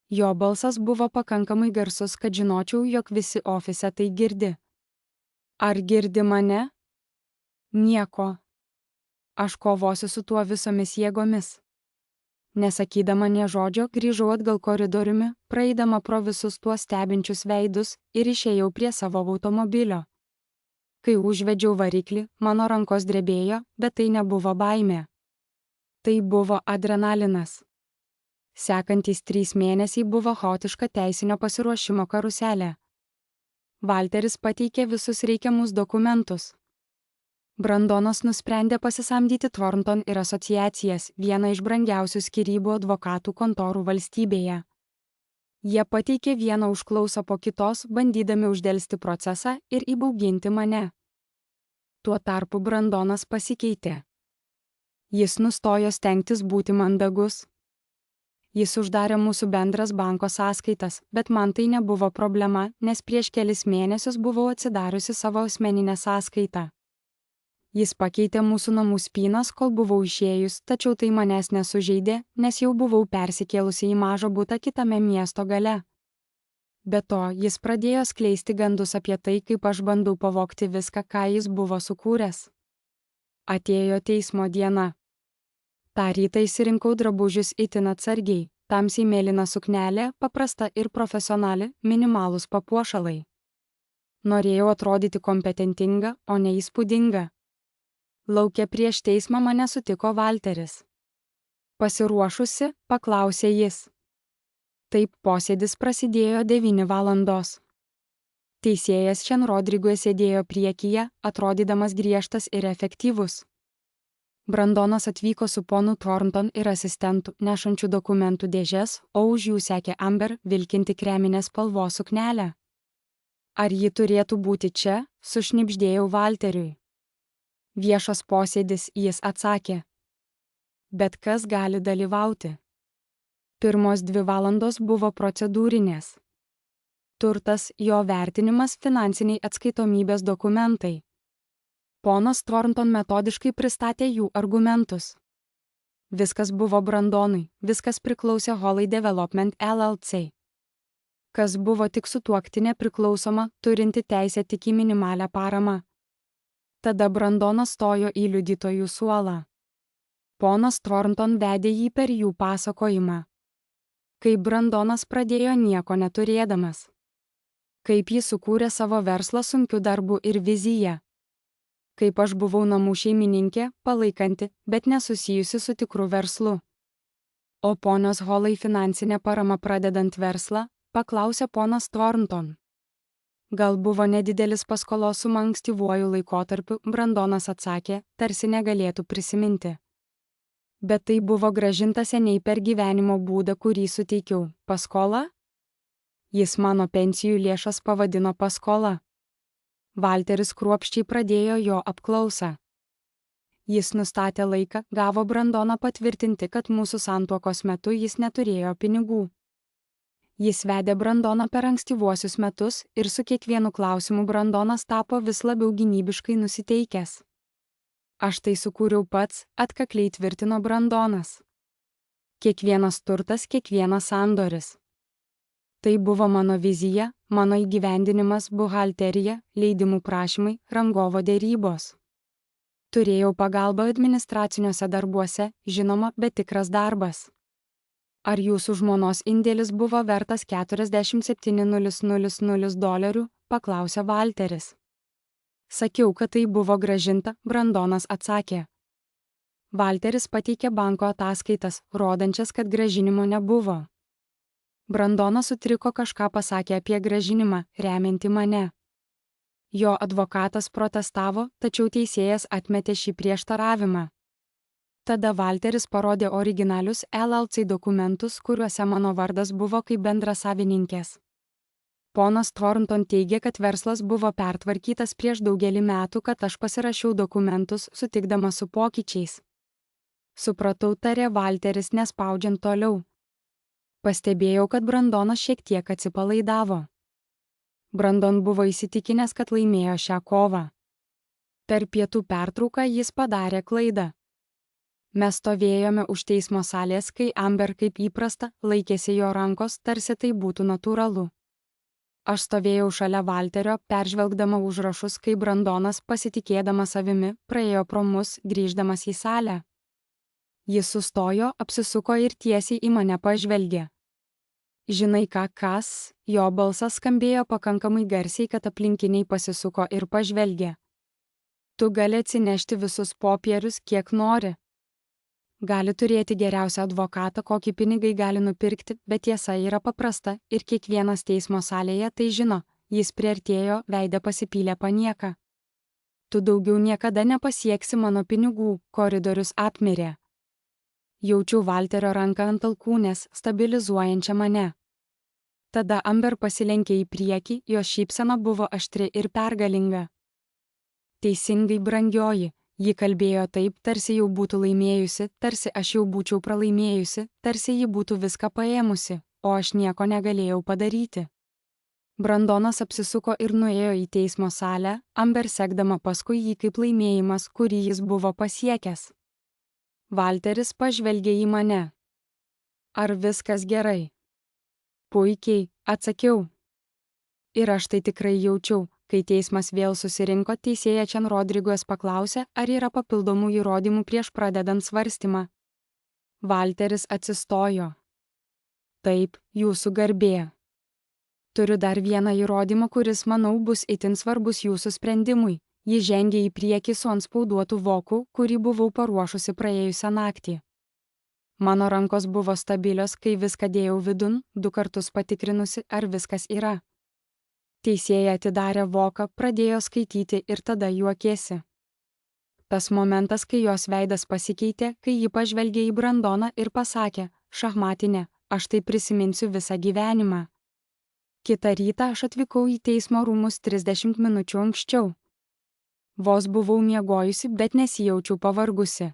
Jo balsas buvo pakankamai garsus, kad žinočiau, jog visi ofise tai girdi. Ar girdi mane? Nieko. Aš kovosiu su tuo visomis jėgomis. Nesakydama nė žodžio, grįžau atgal koridoriumi, praeidama pro visus tuos stebinčius veidus ir išėjau prie savo automobilio. Kai užvedžiau variklį, mano rankos drebėjo, bet tai nebuvo baimė. Tai buvo adrenalinas. Sekantys 3 mėnesiai buvo chaotiška teisinio pasiruošimo karuselė. Valteris pateikė visus reikiamus dokumentus. Brandonas nusprendė pasisamdyti Thornton ir asociacijas, vieną iš brangiausių skyrybų advokatų kontorų valstybėje. Jie pateikė vieną užklausą po kitos, bandydami uždelsti procesą ir įbauginti mane. Tuo tarpu Brandonas pasikeitė. Jis nustojo stengtis būti mandagus. Jis uždarė mūsų bendras banko sąskaitas, bet man tai nebuvo problema, nes prieš kelis mėnesius buvau atsidariusi savo asmeninę sąskaitą. Jis pakeitė mūsų namų spynas, kol buvau išėjus, tačiau tai manęs nesužeidė, nes jau buvau persikėlusi į mažą butą kitame miesto gale. Be to, jis pradėjo skleisti gandus apie tai, kaip aš bandau pavogti viską, ką jis buvo sukūręs. Atėjo teismo diena. Ta rytą išsirinkau drabužius itin atsargiai, tamsiai mėlyna suknelė, paprasta ir profesionali, minimalūs papuošalai. Norėjau atrodyti kompetentinga, o ne įspūdinga. Lauke prieš teismą mane sutiko Valteris. Pasiruošusi, paklausė jis. Taip, posėdis prasidėjo 9 valandos. Teisėjas Šen Rodrigue sėdėjo priekyje, atrodydamas griežtas ir efektyvus. Brandonas atvyko su ponu Thornton ir asistentu, nešančiu dokumentų dėžes, o už jų sekė Amber, vilkinti kreminės spalvos suknelę. Ar ji turėtų būti čia, sušnibždėjau Valteriui. Viešas posėdis, jis atsakė. Bet kas gali dalyvauti? Pirmos 2 valandos buvo procedūrinės. Turtas, jo vertinimas, finansiniai atskaitomybės dokumentai. Ponas Thornton metodiškai pristatė jų argumentus. Viskas buvo Brandonui, viskas priklausė Holly Development LLC. Kas buvo tik sutuoktinė priklausoma, turinti teisę tik į minimalią paramą. Tada Brandonas stojo į liudytojų suolą. Ponas Thornton vedė jį per jų pasakojimą. Kaip Brandonas pradėjo nieko neturėdamas. Kaip jis sukūrė savo verslą sunkiu darbu ir vizija. Kaip aš buvau namų šeimininkė, palaikanti, bet nesusijusi su tikru verslu. O ponios Holly finansinė parama pradedant verslą, paklausė ponas Thornton. Gal buvo nedidelis paskolos suma ankstyvuoju laikotarpiu, Brandonas atsakė, tarsi negalėtų prisiminti. Bet tai buvo grąžinta seniai per gyvenimo būdą, kurį suteikiau. Paskola? Jis mano pensijų lėšas pavadino paskola. Valteris kruopščiai pradėjo jo apklausą. Jis nustatė laiką, gavo Brandoną patvirtinti, kad mūsų santuokos metu jis neturėjo pinigų. Jis vedė Brandoną per ankstyvuosius metus ir su kiekvienu klausimu Brandonas tapo vis labiau gynybiškai nusiteikęs. Aš tai sukūriau pats, atkakliai tvirtino Brandonas. Kiekvienas turtas, kiekvienas sandoris. Tai buvo mano vizija, mano įgyvendinimas, buhalterija, leidimų prašymai, rangovo dėrybos. Turėjau pagalbą administraciniuose darbuose, žinoma, bet tikras darbas. Ar jūsų žmonos indėlis buvo vertas $47,000, paklausė Valteris. Sakiau, kad tai buvo grąžinta, Brandonas atsakė. Valteris pateikė banko ataskaitas, rodančias, kad grąžinimo nebuvo. Brandonas sutriko, kažką pasakė apie grąžinimą, remianti mane. Jo advokatas protestavo, tačiau teisėjas atmetė šį prieštaravimą. Tada Valteris parodė originalius LLC dokumentus, kuriuose mano vardas buvo kaip bendrasavininkės. Ponas Thornton teigia, kad verslas buvo pertvarkytas prieš daugelį metų, kad aš pasirašiau dokumentus, sutikdama su pokyčiais. Supratau, tarė Valteris, nespaudžiant toliau. Pastebėjau, kad Brandonas šiek tiek atsipalaidavo. Brandon buvo įsitikinęs, kad laimėjo šią kovą. Per pietų pertrauką jis padarė klaidą. Mes stovėjome už teismo salės, kai Amber kaip įprasta laikėsi jo rankos, tarsi tai būtų natūralu. Aš stovėjau šalia Valterio, peržvelgdama užrašus, kai Brandonas, pasitikėdamas savimi, praėjo pro mus, grįždamas į salę. Jis sustojo, apsisuko ir tiesiai į mane pažvelgė. Žinai kas? Jo balsas skambėjo pakankamai garsiai, kad aplinkiniai pasisuko ir pažvelgė. Tu gali atsinešti visus popierius, kiek nori. Gali turėti geriausią advokatą, kokį pinigai gali nupirkti, bet tiesa yra paprasta ir kiekvienas teismo salėje tai žino. Jis priartėjo, veidą pasipylė panieka. Tu daugiau niekada nepasieksi mano pinigų, koridorius apmirė. Jaučiau Valterio ranką ant alkūnės, stabilizuojančią mane. Tada Amber pasilenkė į priekį, jo šypsena buvo aštri ir pergalinga. Teisingai, brangioji, ji kalbėjo taip, tarsi jau būtų laimėjusi, tarsi aš jau būčiau pralaimėjusi, tarsi ji būtų viską paėmusi, o aš nieko negalėjau padaryti. Brandonas apsisuko ir nuėjo į teismo salę, Amber sekdama paskui jį kaip laimėjimas, kurį jis buvo pasiekęs. Valteris pažvelgė į mane. Ar viskas gerai? Puikiai, atsakiau. Ir aš tai tikrai jaučiau, kai teismas vėl susirinko, teisėja Chen Rodriguez paklausė, ar yra papildomų įrodymų prieš pradedant svarstymą. Valteris atsistojo. Taip, jūsų garbė. Turiu dar vieną įrodymą, kuris, manau, bus itin svarbus jūsų sprendimui. Ji žengė į priekį su antspauduotu voku, kurį buvau paruošusi praėjusią naktį. Mano rankos buvo stabilios, kai viską dėjau vidun, 2 kartus patikrinusi, ar viskas yra. Teisėja atidarė voką, pradėjo skaityti ir tada juokėsi. Tas momentas, kai jos veidas pasikeitė, kai ji pažvelgė į Brandoną ir pasakė, šachmatinė, aš tai prisiminsiu visą gyvenimą. Kitą rytą aš atvykau į teismo rūmus 30 minučių anksčiau. Vos buvau miegojusi, bet nesijaučiau pavargusi.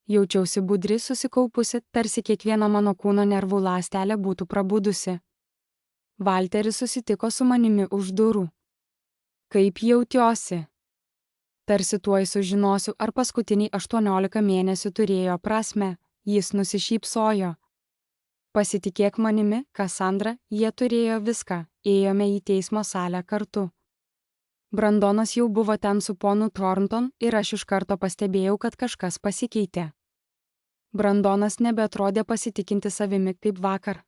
Jaučiausi budri, susikaupusi, tarsi kiekviena mano kūno nervų ląstelė būtų prabudusi. Valteris susitiko su manimi už durų. Kaip jautiuosi? Tarsi tuoj sužinosiu, ar paskutiniai 18 mėnesių turėjo prasmę, jis nusišypsojo. Pasitikėk manimi, Kassandra, jie turėjo viską, ėjome į teismo salę kartu. Brandonas jau buvo ten su ponu Thornton ir aš iš karto pastebėjau, kad kažkas pasikeitė. Brandonas nebeatrodė pasitikinti savimi kaip vakar.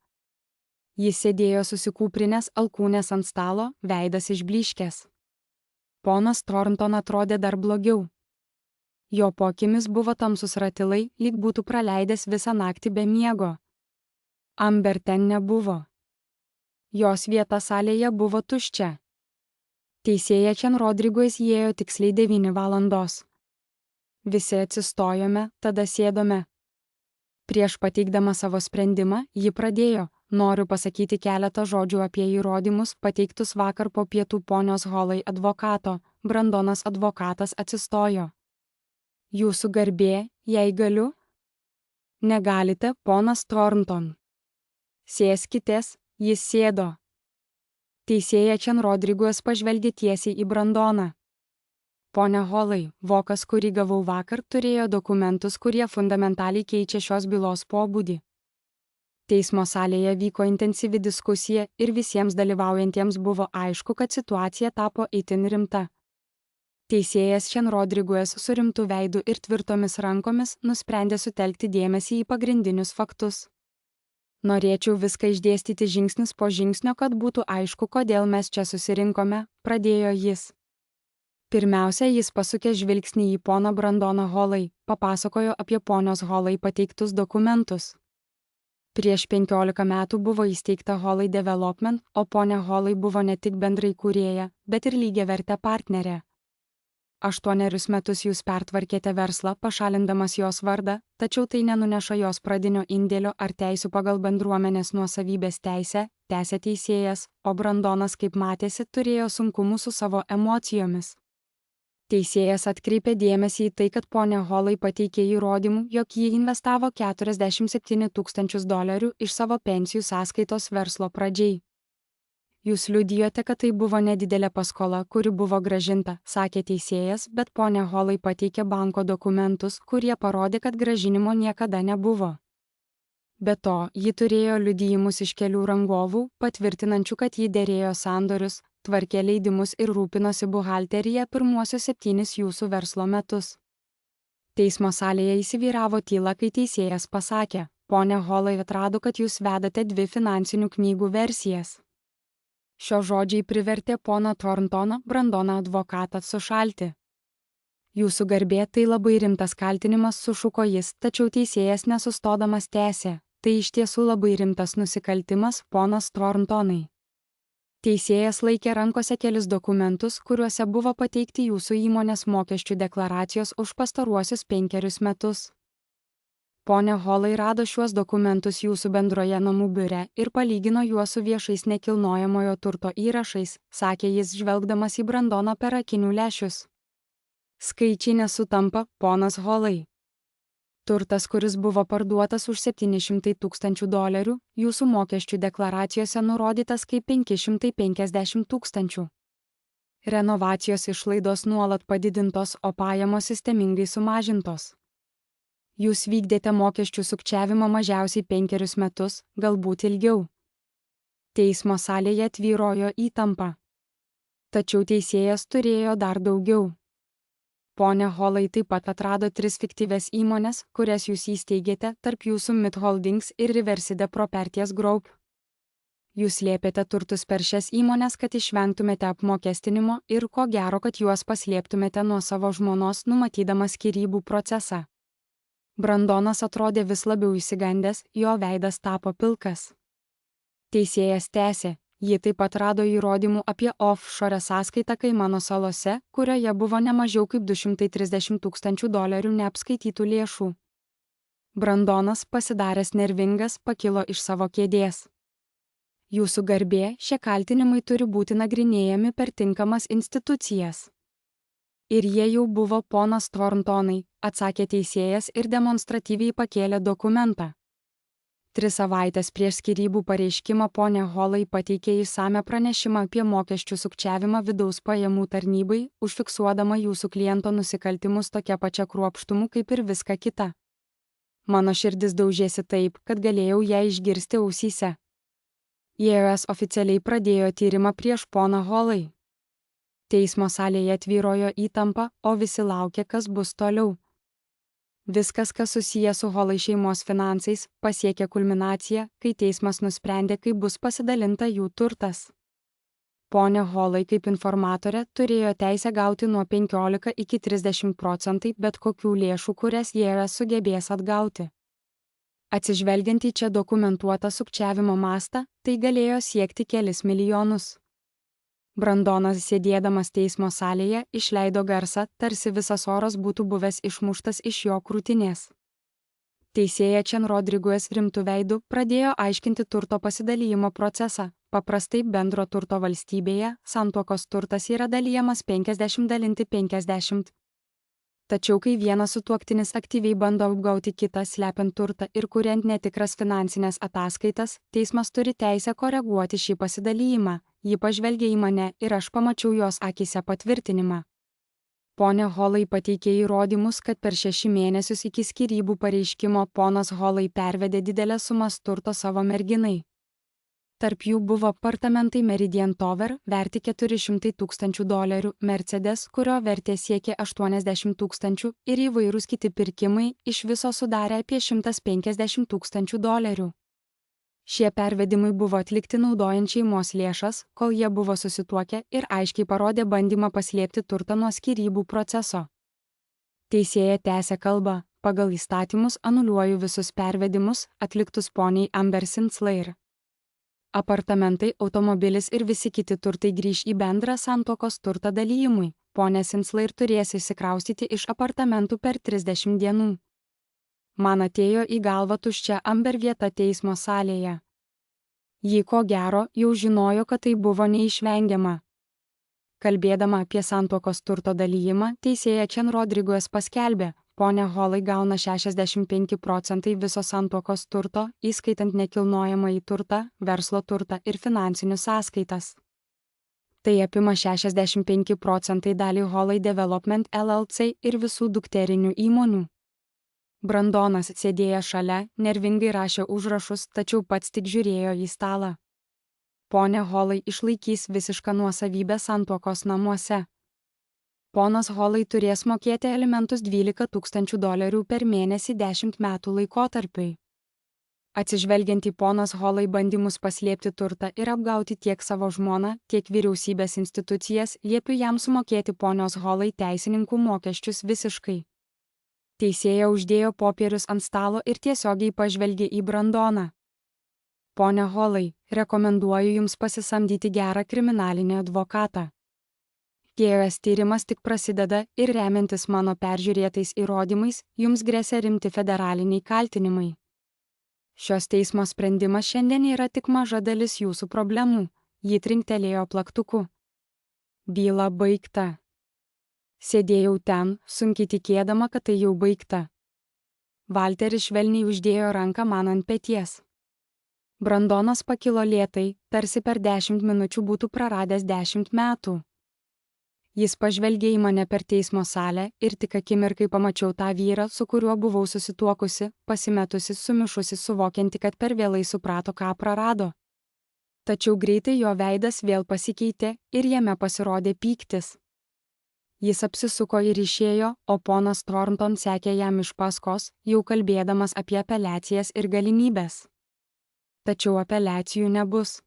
Jis sėdėjo susikūprinęs, alkūnės ant stalo, veidas išblyškęs. Ponas Thornton atrodė dar blogiau. Jo po akimis buvo tamsus ratilai, lyg būtų praleidęs visą naktį be miego. Amber ten nebuvo. Jos vieta salėje buvo tuščia. Teisėja Chen Rodriguez įėjo tiksliai 9 valandos. Visi atsistojome, tada sėdome. Prieš pateikdama savo sprendimą, ji pradėjo, noriu pasakyti keletą žodžių apie įrodymus, pateiktus vakar po pietų ponios Holai advokato. Brandonas advokatas atsistojo. Jūsų garbė, jei galiu? Negalite, ponas Thornton. Sėskitės, jis sėdo. Teisėja Chen Rodriguez pažvelgė tiesiai į Brandoną. Pone Holai, vokas, kurį gavau vakar, turėjo dokumentus, kurie fundamentaliai keičia šios bylos pobūdį. Teismo salėje vyko intensyvi diskusija ir visiems dalyvaujantiems buvo aišku, kad situacija tapo itin rimta. Teisėjas Chen Rodriguez su rimtu veidu ir tvirtomis rankomis nusprendė sutelkti dėmesį į pagrindinius faktus. Norėčiau viską išdėstyti žingsnis po žingsnio, kad būtų aišku, kodėl mes čia susirinkome, pradėjo jis. Pirmiausia, jis pasukė žvilgsnį į poną Brandoną Holai, papasakojo apie ponios Holai pateiktus dokumentus. Prieš 15 metų buvo įsteigta Holai Development, o ponia Holai buvo ne tik bendrai kūrėja, bet ir lygiavertė partnerė. 8 metus jūs pertvarkėte verslą, pašalindamas jos vardą, tačiau tai nenuneša jos pradinio indėlio ar teisių pagal bendruomenės nuosavybės teisę, tęsė teisėjas, o Brandonas, kaip matėsi, turėjo sunkumų su savo emocijomis. Teisėjas atkreipė dėmesį į tai, kad ponia Holai pateikė įrodymų, jog ji investavo $47 000 iš savo pensijų sąskaitos verslo pradžiai. Jūs liudijote, kad tai buvo nedidelė paskola, kuri buvo grąžinta, sakė teisėjas, bet ponia Holai pateikė banko dokumentus, kurie parodė, kad grąžinimo niekada nebuvo. Be to, ji turėjo liudijimus iš kelių rangovų, patvirtinančių, kad ji derėjo sandorius, tvarkė leidimus ir rūpinosi buhalterija pirmuosius 7 jūsų verslo metus. Teismo salėje įsivyravo tyla, kai teisėjas pasakė, ponia Holai atrado, kad jūs vedate 2 finansinių knygų versijas. Šio žodžiai privertė poną Thorntoną, Brandoną advokatą, sušalti. Jūsų garbė, tai labai rimtas kaltinimas, sušuko jis, tačiau teisėjas nesustodamas tęsė. Tai iš tiesų labai rimtas nusikaltimas, ponas Thorntonai. Teisėjas laikė rankose kelis dokumentus, kuriuose buvo pateikti jūsų įmonės mokesčių deklaracijos už pastaruosius 5 metus. Ponia Holai rado šiuos dokumentus jūsų bendroje namų biure ir palygino juos su viešais nekilnojamojo turto įrašais, sakė jis žvelgdamas į Brandoną per akinių lęšius. Skaičiai nesutampa, ponas Holai. Turtas, kuris buvo parduotas už $700 000, jūsų mokesčių deklaracijose nurodytas kaip $550 000. Renovacijos išlaidos nuolat padidintos, o pajamos sistemingai sumažintos. Jūs vykdėte mokesčių sukčiavimą mažiausiai 5 metus, galbūt ilgiau. Teismo salėje tvyrojo įtampa. Tačiau teisėjas turėjo dar daugiau. Ponia Holai taip pat atrado 3 fiktyvias įmonės, kurias jūs įsteigėte, tarp jūsų Mid Holdings ir Riverside Properties Group. Jūs slėpėte turtus per šias įmonės, kad išvengtumėte apmokestinimo ir ko gero, kad juos paslėptumėte nuo savo žmonos, numatydamas skyrybų procesą. Brandonas atrodė vis labiau išsigandęs, jo veidas tapo pilkas. Teisėjas tęsė, ji taip pat rado įrodymų apie offshore sąskaitą Kaimano salose, kurioje buvo ne mažiau kaip $230 000 neapskaitytų lėšų. Brandonas, pasidaręs nervingas, pakilo iš savo kėdės. Jūsų garbė, šie kaltinimai turi būti nagrinėjami per tinkamas institucijas. Ir jie jau buvo, ponas Thorntonai, atsakė teisėjas ir demonstratyviai pakėlė dokumentą. 3 savaitės prieš skyrybų pareiškimą ponia Holai pateikė išsamią pranešimą apie mokesčių sukčiavimą vidaus pajamų tarnybai, užfiksuodama jūsų kliento nusikaltimus tokia pačia kruopštumu kaip ir viską kita. Mano širdis daužėsi taip, kad galėjau ją išgirsti ausyse. IRS oficialiai pradėjo tyrimą prieš poną Holai. Teismo salėje tvyrojo įtampa, o visi laukė, kas bus toliau. Viskas, kas susiję su Holai šeimos finansais, pasiekė kulminaciją, kai teismas nusprendė, kaip bus pasidalinta jų turtas. Ponia Holai kaip informatorė turėjo teisę gauti nuo 15 iki 30% bet kokių lėšų, kurias IRS sugebės atgauti. Atsižvelgiant į čia dokumentuotą sukčiavimo mastą, tai galėjo siekti kelis milijonus. Brandonas, sėdėdamas teismo salėje, išleido garsą, tarsi visas oras būtų buvęs išmuštas iš jo krūtinės. Teisėja Chen Rodriguez rimtu veidu pradėjo aiškinti turto pasidalijimo procesą. Paprastai bendro turto valstybėje santuokos turtas yra dalijamas 50-50. Tačiau kai vienas sutuoktinis aktyviai bando apgauti kitą, slepiant turtą ir kuriant netikras finansinės ataskaitas, teismas turi teisę koreguoti šį pasidalijimą. Ji pažvelgė į mane ir aš pamačiau jos akyse patvirtinimą. Ponia Holai pateikė įrodymus, kad per 6 mėnesius iki skyrybų pareiškimo ponas Holai pervedė didelę sumą turto savo merginai. Tarp jų buvo apartamentai Meridian Tower, verti $400 000, Mercedes, kurio vertė siekė $80 000 ir įvairūs kiti pirkimai, iš viso sudarė apie $150 000. Šie pervedimai buvo atlikti naudojant šeimos lėšas, kol jie buvo susituokę ir aiškiai parodė bandymą paslėpti turtą nuo skyrybų proceso. Teisėja tęsė kalbą, pagal įstatymus anuliuoju visus pervedimus, atliktus poniai Amber Sinclair. Apartamentai, automobilis ir visi kiti turtai grįš į bendrą santuokos turtą dalijimui. Ponia Sinclair turės išsikraustyti iš apartamentų per 30 dienų. Man atėjo į galvą tuščia Amber vieta teismo salėje. Ji ko gero jau žinojo, kad tai buvo neišvengiama. Kalbėdama apie santuokos turto dalijimą, teisėja Chen Rodriguez paskelbė, ponia Holai gauna 65% viso santuokos turto, įskaitant nekilnojamąjį turtą, verslo turtą ir finansinius sąskaitas. Tai apima 65% dalį Holai Development LLC ir visų dukterinių įmonių. Brandonas sėdėjo šalia, nervingai rašė užrašus, tačiau pats tik žiūrėjo į stalą. Ponia Holai išlaikys visišką nuosavybę santuokos namuose. Ponas Holai turės mokėti alimentus $12 000 per mėnesį 10 metų laikotarpiui. Atsižvelgiant į ponas Holai bandymus paslėpti turtą ir apgauti tiek savo žmoną, tiek vyriausybės institucijas, liepiu jam sumokėti ponios Holai teisininkų mokesčius visiškai. Teisėja uždėjo popierius ant stalo ir tiesiogiai pažvelgė į Brandoną. Ponia Holai, rekomenduoju jums pasisamdyti gerą kriminalinį advokatą. TS tyrimas tik prasideda ir remiantis mano peržiūrėtais įrodymais, jums grėsia rimti federaliniai kaltinimai. Šios teismo sprendimas šiandien yra tik maža dalis jūsų problemų, ji trinktelėjo plaktuku. Byla baigta. Sėdėjau ten, sunkiai tikėdama, kad tai jau baigta. Valteris švelniai uždėjo ranką man ant peties. Brandonas pakilo lėtai, tarsi per 10 minučių būtų praradęs 10 metų. Jis pažvelgė į mane per teismo salę ir tik akimirkai pamačiau tą vyrą, su kuriuo buvau susituokusi, pasimetusi, sumišusi, suvokianti, kad per vėlai suprato, ką prarado. Tačiau greitai jo veidas vėl pasikeitė ir jame pasirodė pyktis. Jis apsisuko ir išėjo, o ponas Thornton sekė jam iš paskos, jau kalbėdamas apie apeliacijas ir galimybės. Tačiau apeliacijų nebus.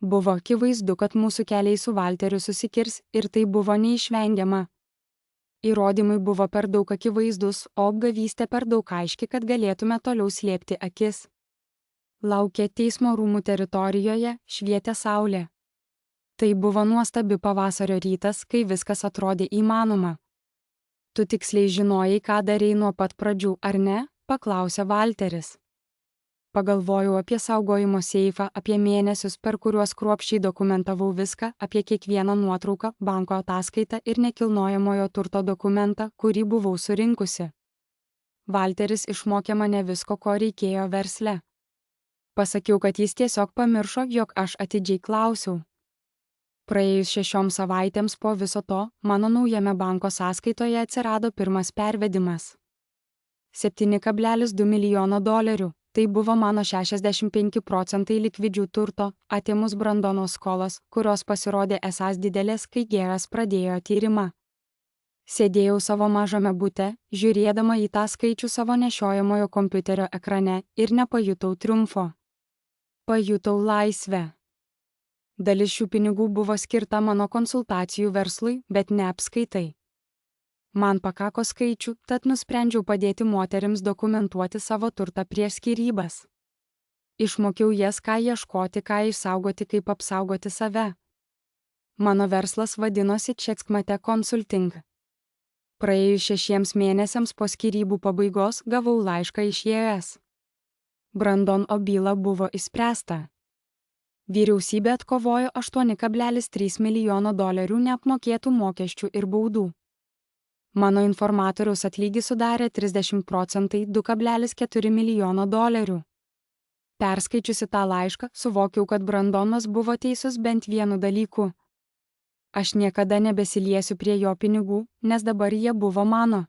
Buvo akivaizdu, kad mūsų keliai su Valteriu susikirs ir tai buvo neišvengiama. Įrodymai buvo per daug akivaizdus, o apgavystė per daug aiški, kad galėtume toliau slėpti akis. Laukė teismo rūmų teritorijoje, švietė saulė. Tai buvo nuostabi pavasario rytas, kai viskas atrodė įmanoma. Tu tiksliai žinojai, ką darei nuo pat pradžių, ar ne? Paklausė Valteris. Pagalvojau apie saugojimo seifą, apie mėnesius, per kuriuos kruopščiai dokumentavau viską, apie kiekvieną nuotrauką, banko ataskaitą ir nekilnojamojo turto dokumentą, kurį buvau surinkusi. Valteris išmokė mane visko, ko reikėjo versle. Pasakiau, kad jis tiesiog pamiršo, jog aš atidžiai klausiau. Praėjus 6 savaitėms po viso to, mano naujame banko sąskaitoje atsirado pirmas pervedimas. $7,2 milijono. Tai buvo mano 65% likvidžių turto, atėmus Brandono skolas, kurios pasirodė esąs didelės, kai Geras pradėjo tyrimą. Sėdėjau savo mažame bute, žiūrėdama į tą skaičių savo nešiojamojo kompiuterio ekrane ir nepajutau triumfo. Pajutau laisvę. Dalis šių pinigų buvo skirta mano konsultacijų verslui, bet ne apskaitai. Man pakako skaičių, tad nusprendžiau padėti moterims dokumentuoti savo turtą prieš skyrybas. Išmokiau jas, ką ieškoti, ką išsaugoti, kaip apsaugoti save. Mano verslas vadinosi Checkmate Consulting. Praėjus 6 mėnesiams po skyrybų pabaigos gavau laišką iš JS. Brandon byla buvo išspręsta. Vyriausybė atkovojo $8,3 milijono neapmokėtų mokesčių ir baudų. Mano informatoriaus atlygis sudarė 30% $2,4 milijono. Perskaičiusi tą laišką, suvokiau, kad Brandonas buvo teisus bent vienu dalyku. Aš niekada nebesiliesiu prie jo pinigų, nes dabar jie buvo mano.